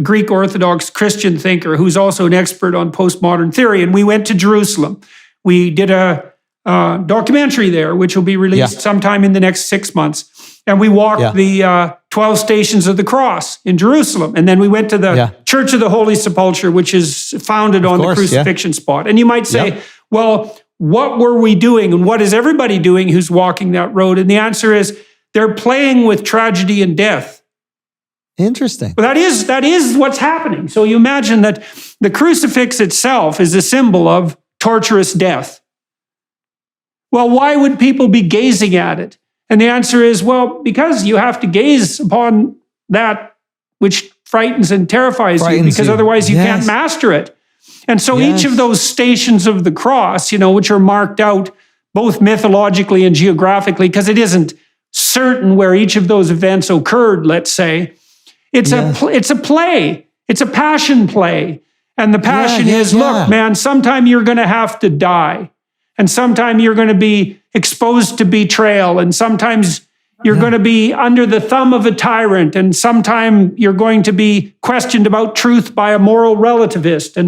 Greek Orthodox Christian thinker who's also an expert on postmodern theory. And we went to Jerusalem. We did a documentary there, which will be released sometime in the next 6 months. And we walked the 12 Stations of the Cross in Jerusalem. And then we went to the Church of the Holy Sepulchre, which is founded on the crucifixion spot. And you might say, well, what were we doing? And what is everybody doing who's walking that road? And the answer is, they're playing with tragedy and death.
Interesting.
But that is what's happening. So you imagine that the crucifix itself is a symbol of torturous death. Well, why would people be gazing at it? And the answer is, well, because you have to gaze upon that which frightens and terrifies you, because otherwise you can't master it. And so each of those stations of the cross, which are marked out both mythologically and geographically, because it isn't certain where each of those events occurred, let's say, it's a play. It's a passion play. And the passion is, look, man, sometime you're going to have to die. And sometime you're going to be exposed to betrayal. And sometimes you're going to be under the thumb of a tyrant. And sometime you're going to be questioned about truth by a moral relativist.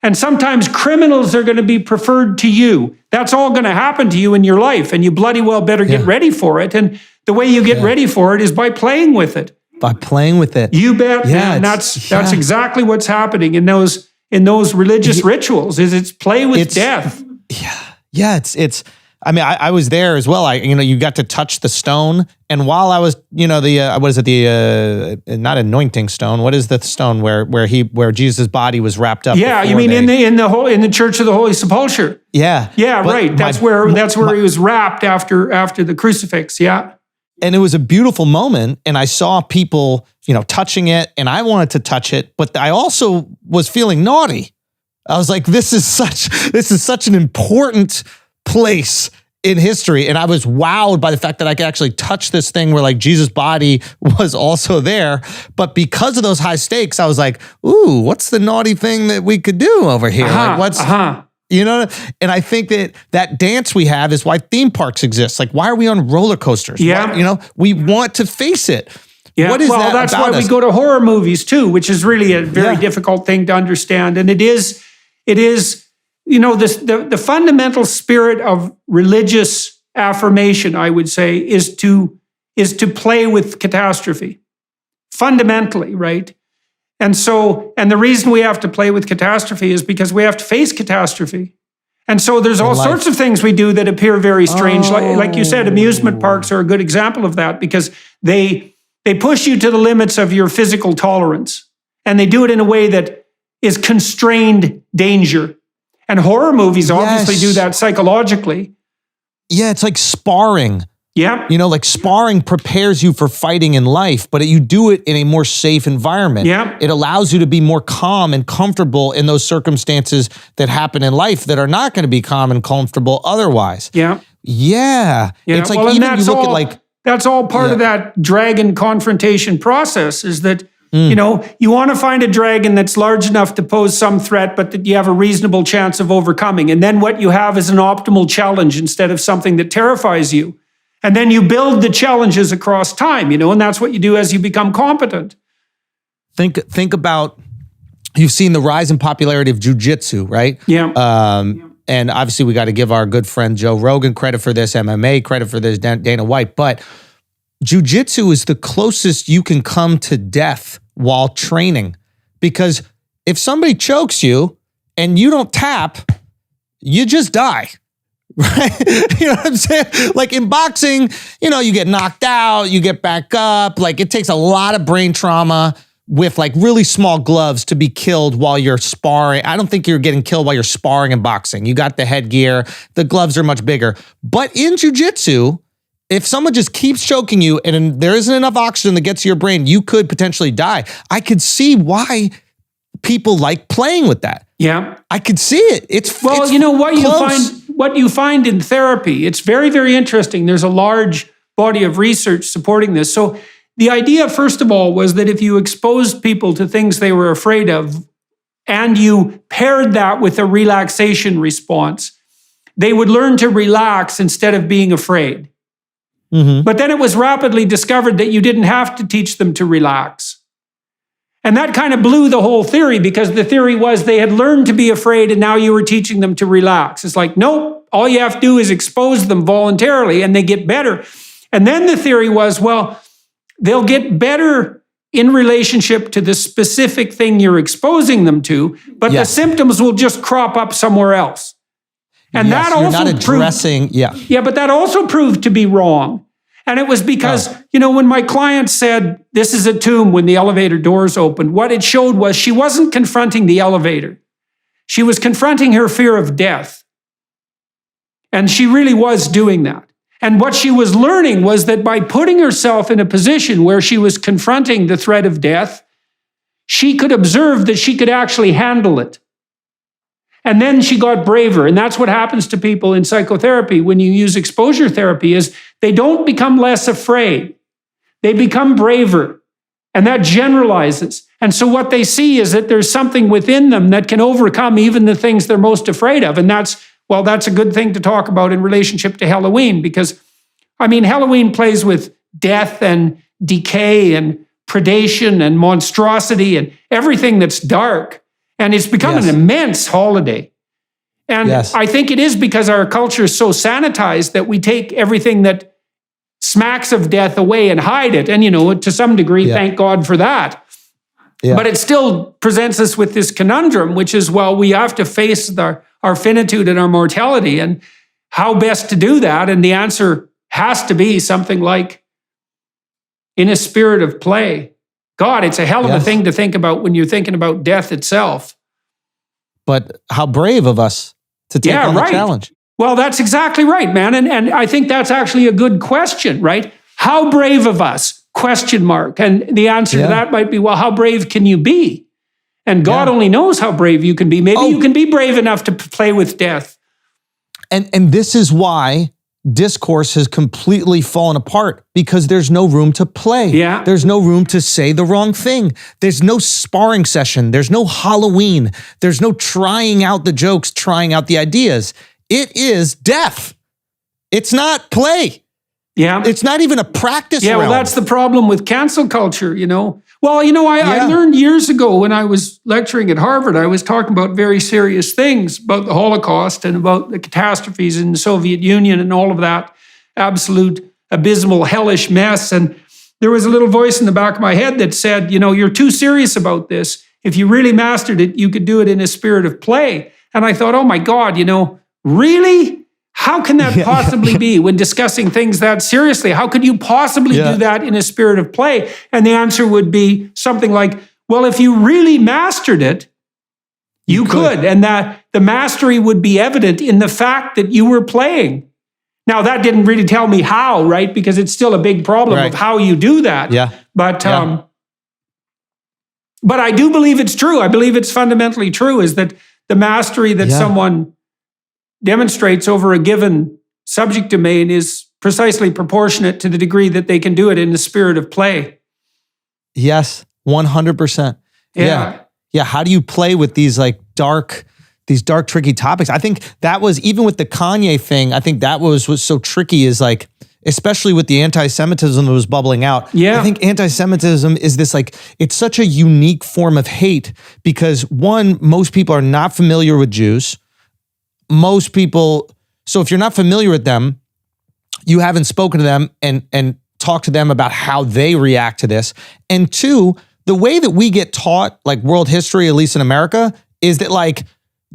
And sometimes criminals are going to be preferred to you. That's all going to happen to you in your life. And you bloody well better get ready for it. And the way you get ready for it is by playing with it.
By playing with it.
You bet, man. That's exactly what's happening in those religious rituals, is it's play with death.
Yeah, it's. I mean, I was there as well. You got to touch the stone, and while I was, what is it? The not anointing stone. What is the stone where Jesus' body was wrapped up?
Yeah, you mean in the Church of the Holy Sepulchre?
Yeah,
right. That's where he was wrapped after the crucifix. Yeah.
And it was a beautiful moment. And I saw people, touching it, and I wanted to touch it, but I also was feeling naughty. I was like, this is such an important place in history. And I was wowed by the fact that I could actually touch this thing where like Jesus' body was also there. But because of those high stakes, I was like, ooh, what's the naughty thing that we could do over here? And I think that dance we have is why theme parks exist. Like, why are we on roller coasters?
Yeah.
We want to face it.
Yeah.
What is that
that's
about
why
us?
we go to horror movies too, which is really a very difficult thing to understand. And it is, the fundamental spirit of religious affirmation, I would say, is to play with catastrophe. Fundamentally, right? And the reason we have to play with catastrophe is because we have to face catastrophe. And so there's all sorts of things we do that appear very strange. Like you said, amusement parks are a good example of that, because they push you to the limits of your physical tolerance. And they do it in a way that is constrained danger. And horror movies obviously do that psychologically.
Yeah, it's like sparring.
Yeah.
Like sparring prepares you for fighting in life, but you do it in a more safe environment.
Yeah.
It allows you to be more calm and comfortable in those circumstances that happen in life that are not going to be calm and comfortable otherwise.
Yeah.
Yeah. It's like, even you look at like...
That's all part of that dragon confrontation process, is that, you want to find a dragon that's large enough to pose some threat, but that you have a reasonable chance of overcoming. And then what you have is an optimal challenge instead of something that terrifies you. And then you build the challenges across time, and that's what you do as you become competent.
Think about, you've seen the rise in popularity of jujitsu, right?
Yeah.
And obviously we got to give our good friend Joe Rogan credit for this, MMA credit for this, Dana White, but jujitsu is the closest you can come to death while training. Because if somebody chokes you and you don't tap, you just die. Right? You know what I'm saying? Like in boxing, you get knocked out, you get back up. Like it takes a lot of brain trauma with like really small gloves to be killed while you're sparring. I don't think you're getting killed while you're sparring in boxing. You got the headgear, the gloves are much bigger. But in jujitsu, if someone just keeps choking you and there isn't enough oxygen that gets to your brain, you could potentially die. I could see why people like playing with that.
Yeah.
I could see it.
What you find in therapy, it's very, very interesting. There's a large body of research supporting this. So the idea, first of all, was that if you exposed people to things they were afraid of, and you paired that with a relaxation response, they would learn to relax instead of being afraid. Mm-hmm. But then it was rapidly discovered that you didn't have to teach them to relax. And that kind of blew the whole theory, because the theory was they had learned to be afraid and now you were teaching them to relax. It's like, nope, all you have to do is expose them voluntarily and they get better. And then the theory was, well, they'll get better in relationship to the specific thing you're exposing them to, but the symptoms will just crop up somewhere else. And that also but that also proved to be wrong. And it was because, when my client said, this is a tomb when the elevator doors opened, what it showed was she wasn't confronting the elevator. She was confronting her fear of death. And she really was doing that. And what she was learning was that by putting herself in a position where she was confronting the threat of death, she could observe that she could actually handle it. And then she got braver. And that's what happens to people in psychotherapy when you use exposure therapy, is they don't become less afraid. They become braver. And that generalizes. And so what they see is that there's something within them that can overcome even the things they're most afraid of. And that's a good thing to talk about in relationship to Halloween, because, Halloween plays with death and decay and predation and monstrosity and everything that's dark. And it's become an immense holiday. And I think it is because our culture is so sanitized that we take everything that smacks of death away and hide it. And, to some degree, thank God for that. Yeah. But it still presents us with this conundrum, which is, we have to face our finitude and our mortality, and how best to do that. And the answer has to be something like, in a spirit of play. God, it's a hell of a thing to think about when you're thinking about death itself.
But how brave of us to take on the challenge.
Well, that's exactly right, man. And I think that's actually a good question, right? how brave of us? Question mark. And the answer to that might be, well, how brave can you be? And God only knows how brave you can be. Maybe you can be brave enough to play with death.
And this is why discourse has completely fallen apart, because there's no room to play.
Yeah.
There's no room to say the wrong thing. There's no sparring session. There's no Halloween. There's no trying out the jokes, trying out the ideas. It is death. It's not play.
Yeah.
It's not even a practice
Yeah,
realm.
well, that's the problem with cancel culture, you know. Well, I learned years ago when I was lecturing at Harvard, I was talking about very serious things about the Holocaust and about the catastrophes in the Soviet Union and all of that absolute abysmal, hellish mess. And there was a little voice in the back of my head that said, you're too serious about this. If you really mastered it, you could do it in a spirit of play. And I thought, oh my God, really? How can that possibly be when discussing things that seriously? How could you possibly do that in a spirit of play? And the answer would be something like, well, if you really mastered it, you could. And that the mastery would be evident in the fact that you were playing. Now, that didn't really tell me how, right? Because it's still a big problem of how you do that.
Yeah.
But I do believe it's true. I believe it's fundamentally true, is that the mastery that someone demonstrates over a given subject domain is precisely proportionate to the degree that they can do it in the spirit of play.
Yes, 100%. Yeah. How do you play with these dark, tricky topics? I think that was, even with the Kanye thing, I think that was so tricky, is especially with the anti-Semitism that was bubbling out.
Yeah.
I think anti-Semitism is this it's such a unique form of hate because, one, most people are not familiar with Jews. Most people, so if you're not familiar with them, you haven't spoken to them and talked to them about how they react to this. And two, the way that we get taught world history, at least in America, is that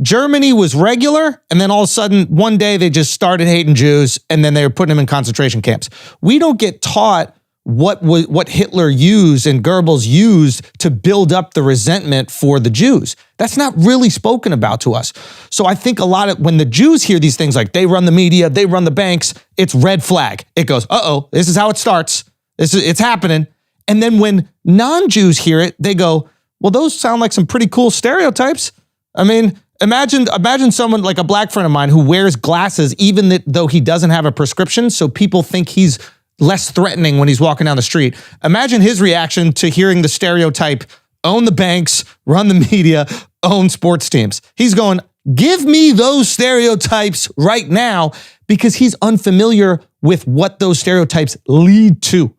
Germany was regular, and then all of a sudden one day they just started hating Jews, and then they were putting them in concentration camps. We don't get taught what Hitler used and Goebbels used to build up the resentment for the Jews. That's not really spoken about to us. So I think when the Jews hear these things they run the media, they run the banks, it's red flag. It goes, uh-oh, this is how it starts. It's happening. And then when non-Jews hear it, they go, well, those sound like some pretty cool stereotypes. I mean, imagine someone like a black friend of mine who wears glasses even though he doesn't have a prescription, so people think he's less threatening when he's walking down the street. Imagine his reaction to hearing the stereotype, own the banks, run the media, own sports teams. He's going, give me those stereotypes right now, because he's unfamiliar with what those stereotypes lead to.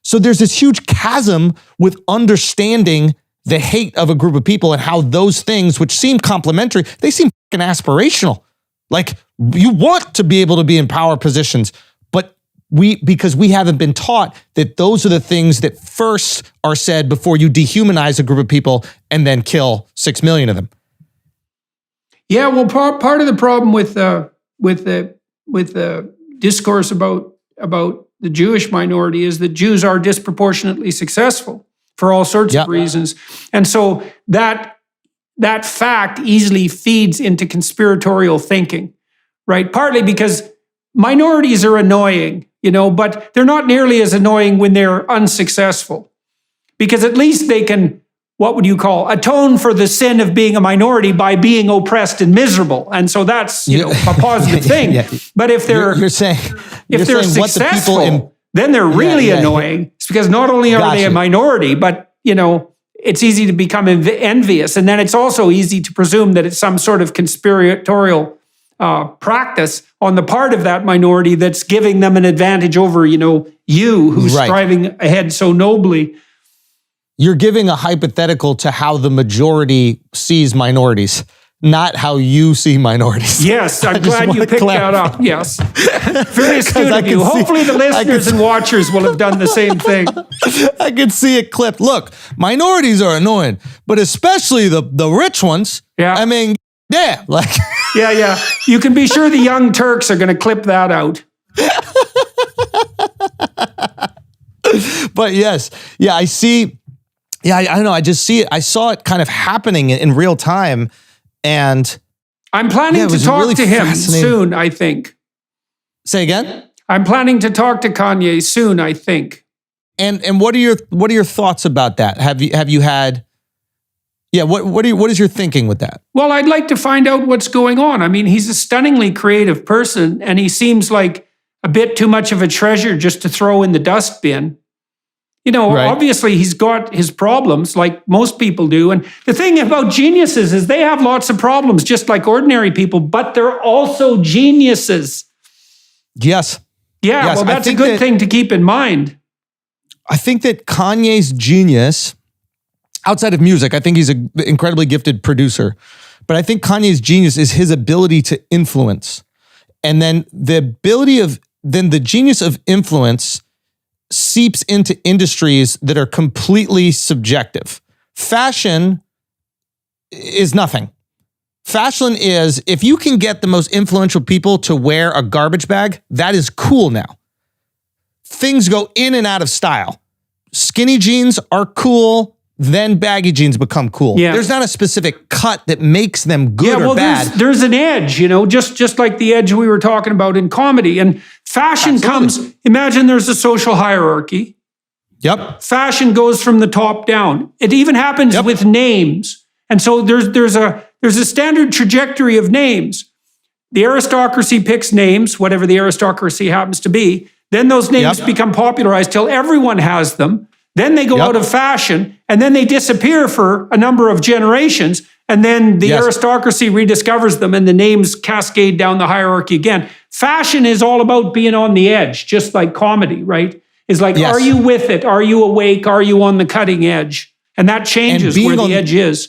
So there's this huge chasm with understanding the hate of a group of people and how those things, which seem complementary, they seem fucking aspirational. You want to be able to be in power positions, because we haven't been taught that those are the things that first are said before you dehumanize a group of people and then kill 6 million of them.
Yeah, well, part of the problem with the discourse about the Jewish minority is that Jews are disproportionately successful for all sorts of reasons, and so that fact easily feeds into conspiratorial thinking, right? Partly because minorities are annoying, but they're not nearly as annoying when they're unsuccessful, because at least they can, what would you call, atone for the sin of being a minority by being oppressed and miserable. And so that's, a positive thing. But if they're successful, then they're really annoying. It's because not only are they a minority, but, it's easy to become envious. And then it's also easy to presume that it's some sort of conspiratorial practice on the part of that minority that's giving them an advantage over, you who's striving ahead so nobly.
You're giving a hypothetical to how the majority sees minorities, not how you see minorities.
Yes, I'm glad you picked that up. Yes. Very astute of you. Hopefully the listeners and watchers will have done the same thing.
I can see it clipped. Look, minorities are annoying, but especially the rich ones.
Yeah.
I mean, yeah.
Yeah. You can be sure the Young Turks are going to clip that out.
But yes. Yeah, I see. Yeah, I don't know. I just see it. I saw it kind of happening in real time. And
I'm planning to talk to him soon, I think.
Say again?
I'm planning to talk to Kanye soon, I think.
And what are your thoughts about that? Have you had? Yeah, what is your thinking with that?
Well, I'd like to find out what's going on. I mean, he's a stunningly creative person, and he seems like a bit too much of a treasure just to throw in the dustbin. You know,
Right.
Obviously he's got his problems like most people do. And the thing about geniuses is they have lots of problems, just like ordinary people, but they're also geniuses.
Yes.
Yeah,
Yes,
well,
I
that's a
think
good thing to keep in mind.
I think that Kanye's genius, outside of music, I think he's an incredibly gifted producer, but I think Kanye's genius is his ability to influence. And then the genius of influence seeps into industries that are completely subjective. Fashion is nothing. Fashion is, if you can get the most influential people to wear a garbage bag, that is cool now. Things go in and out of style. Skinny jeans are cool, then baggy jeans become cool.
Yeah.
There's not a specific cut that makes them good
Yeah, well,
or bad.
there's an edge, you know, just like the edge we were talking about in comedy. And fashion
Absolutely.
imagine there's a social hierarchy.
Yep.
Fashion goes from the top down. It even happens
Yep.
with names. And so there's a standard trajectory of names. The aristocracy picks names, whatever the aristocracy happens to be. Then those names
Yep.
become popularized till everyone has them. Then they go
Yep.
out of fashion, and then they disappear for a number of generations. And then the
Yes.
aristocracy rediscovers them, and the names cascade down the hierarchy again. Fashion is all about being on the edge, just like comedy, right? It's like,
Yes.
are you with it? Are you awake? Are you on the cutting edge? And that changes
being
where
on-
the edge is.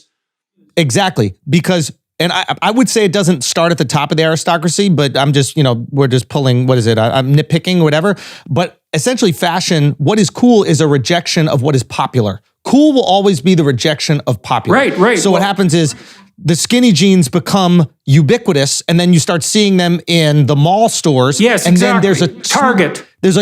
Exactly. Because, and I would say it doesn't start at the top of the aristocracy, but I'm just, we're just pulling, what is it? I'm nitpicking, whatever. But essentially fashion, what is cool is a rejection of what is popular. Cool will always be the rejection of popular.
Right.
So what happens is the skinny jeans become ubiquitous, and then you start seeing them in the mall stores.
Yes,
and
exactly.
then there's a
Target.
There's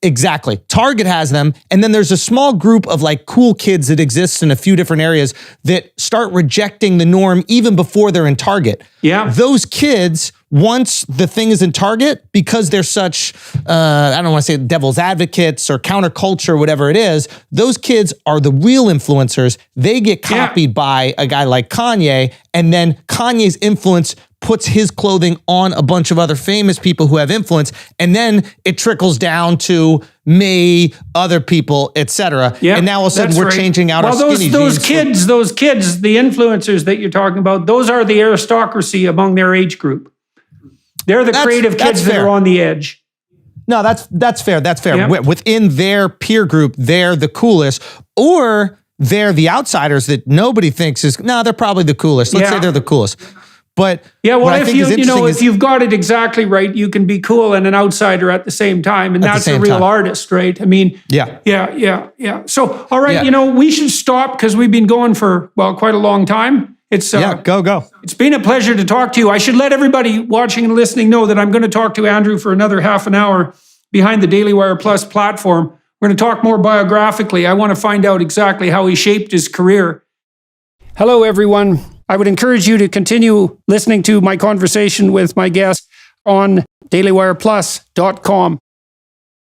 exactly. Target has them. And then there's a small group of like cool kids that exists in a few different areas that start rejecting the norm even before they're in Target.
Yeah.
Those kids, once the thing is in Target, because they're such, I don't want to say devil's advocates or counterculture, whatever it is, those kids are the real influencers. They get copied by a guy like Kanye, and then Kanye's influence puts his clothing on a bunch of other famous people who have influence, and then it trickles down to me, other people, etc.
Yeah,
and now all of a sudden
that's
we're
right.
changing out our
Well,
skinny
those
jeans.
kids, the influencers that you're talking about, those are the aristocracy among their age group. They're the creative
that's
kids that
fair.
are on the edge.
No, that's fair. That's fair.
Yeah.
Within their peer group, they're the coolest, or they're the outsiders that nobody thinks is. No, they're probably the coolest. Let's
Yeah.
say they're the coolest. But
Yeah, well,
what I
if
think is interesting
if you've got it exactly right, you can be cool and an outsider at the same time, and
At the
that's a
same
real
time.
artist, right? I mean,
Yeah.
yeah. So, all right,
Yeah.
we should stop because we've been going for quite a long time. It's
go.
It's been a pleasure to talk to you. I should let everybody watching and listening know that I'm going to talk to Andrew for another half an hour behind the Daily Wire Plus platform. We're going to talk more biographically. I want to find out exactly how he shaped his career. Hello, everyone. I would encourage you to continue listening to my conversation with my guest on dailywireplus.com.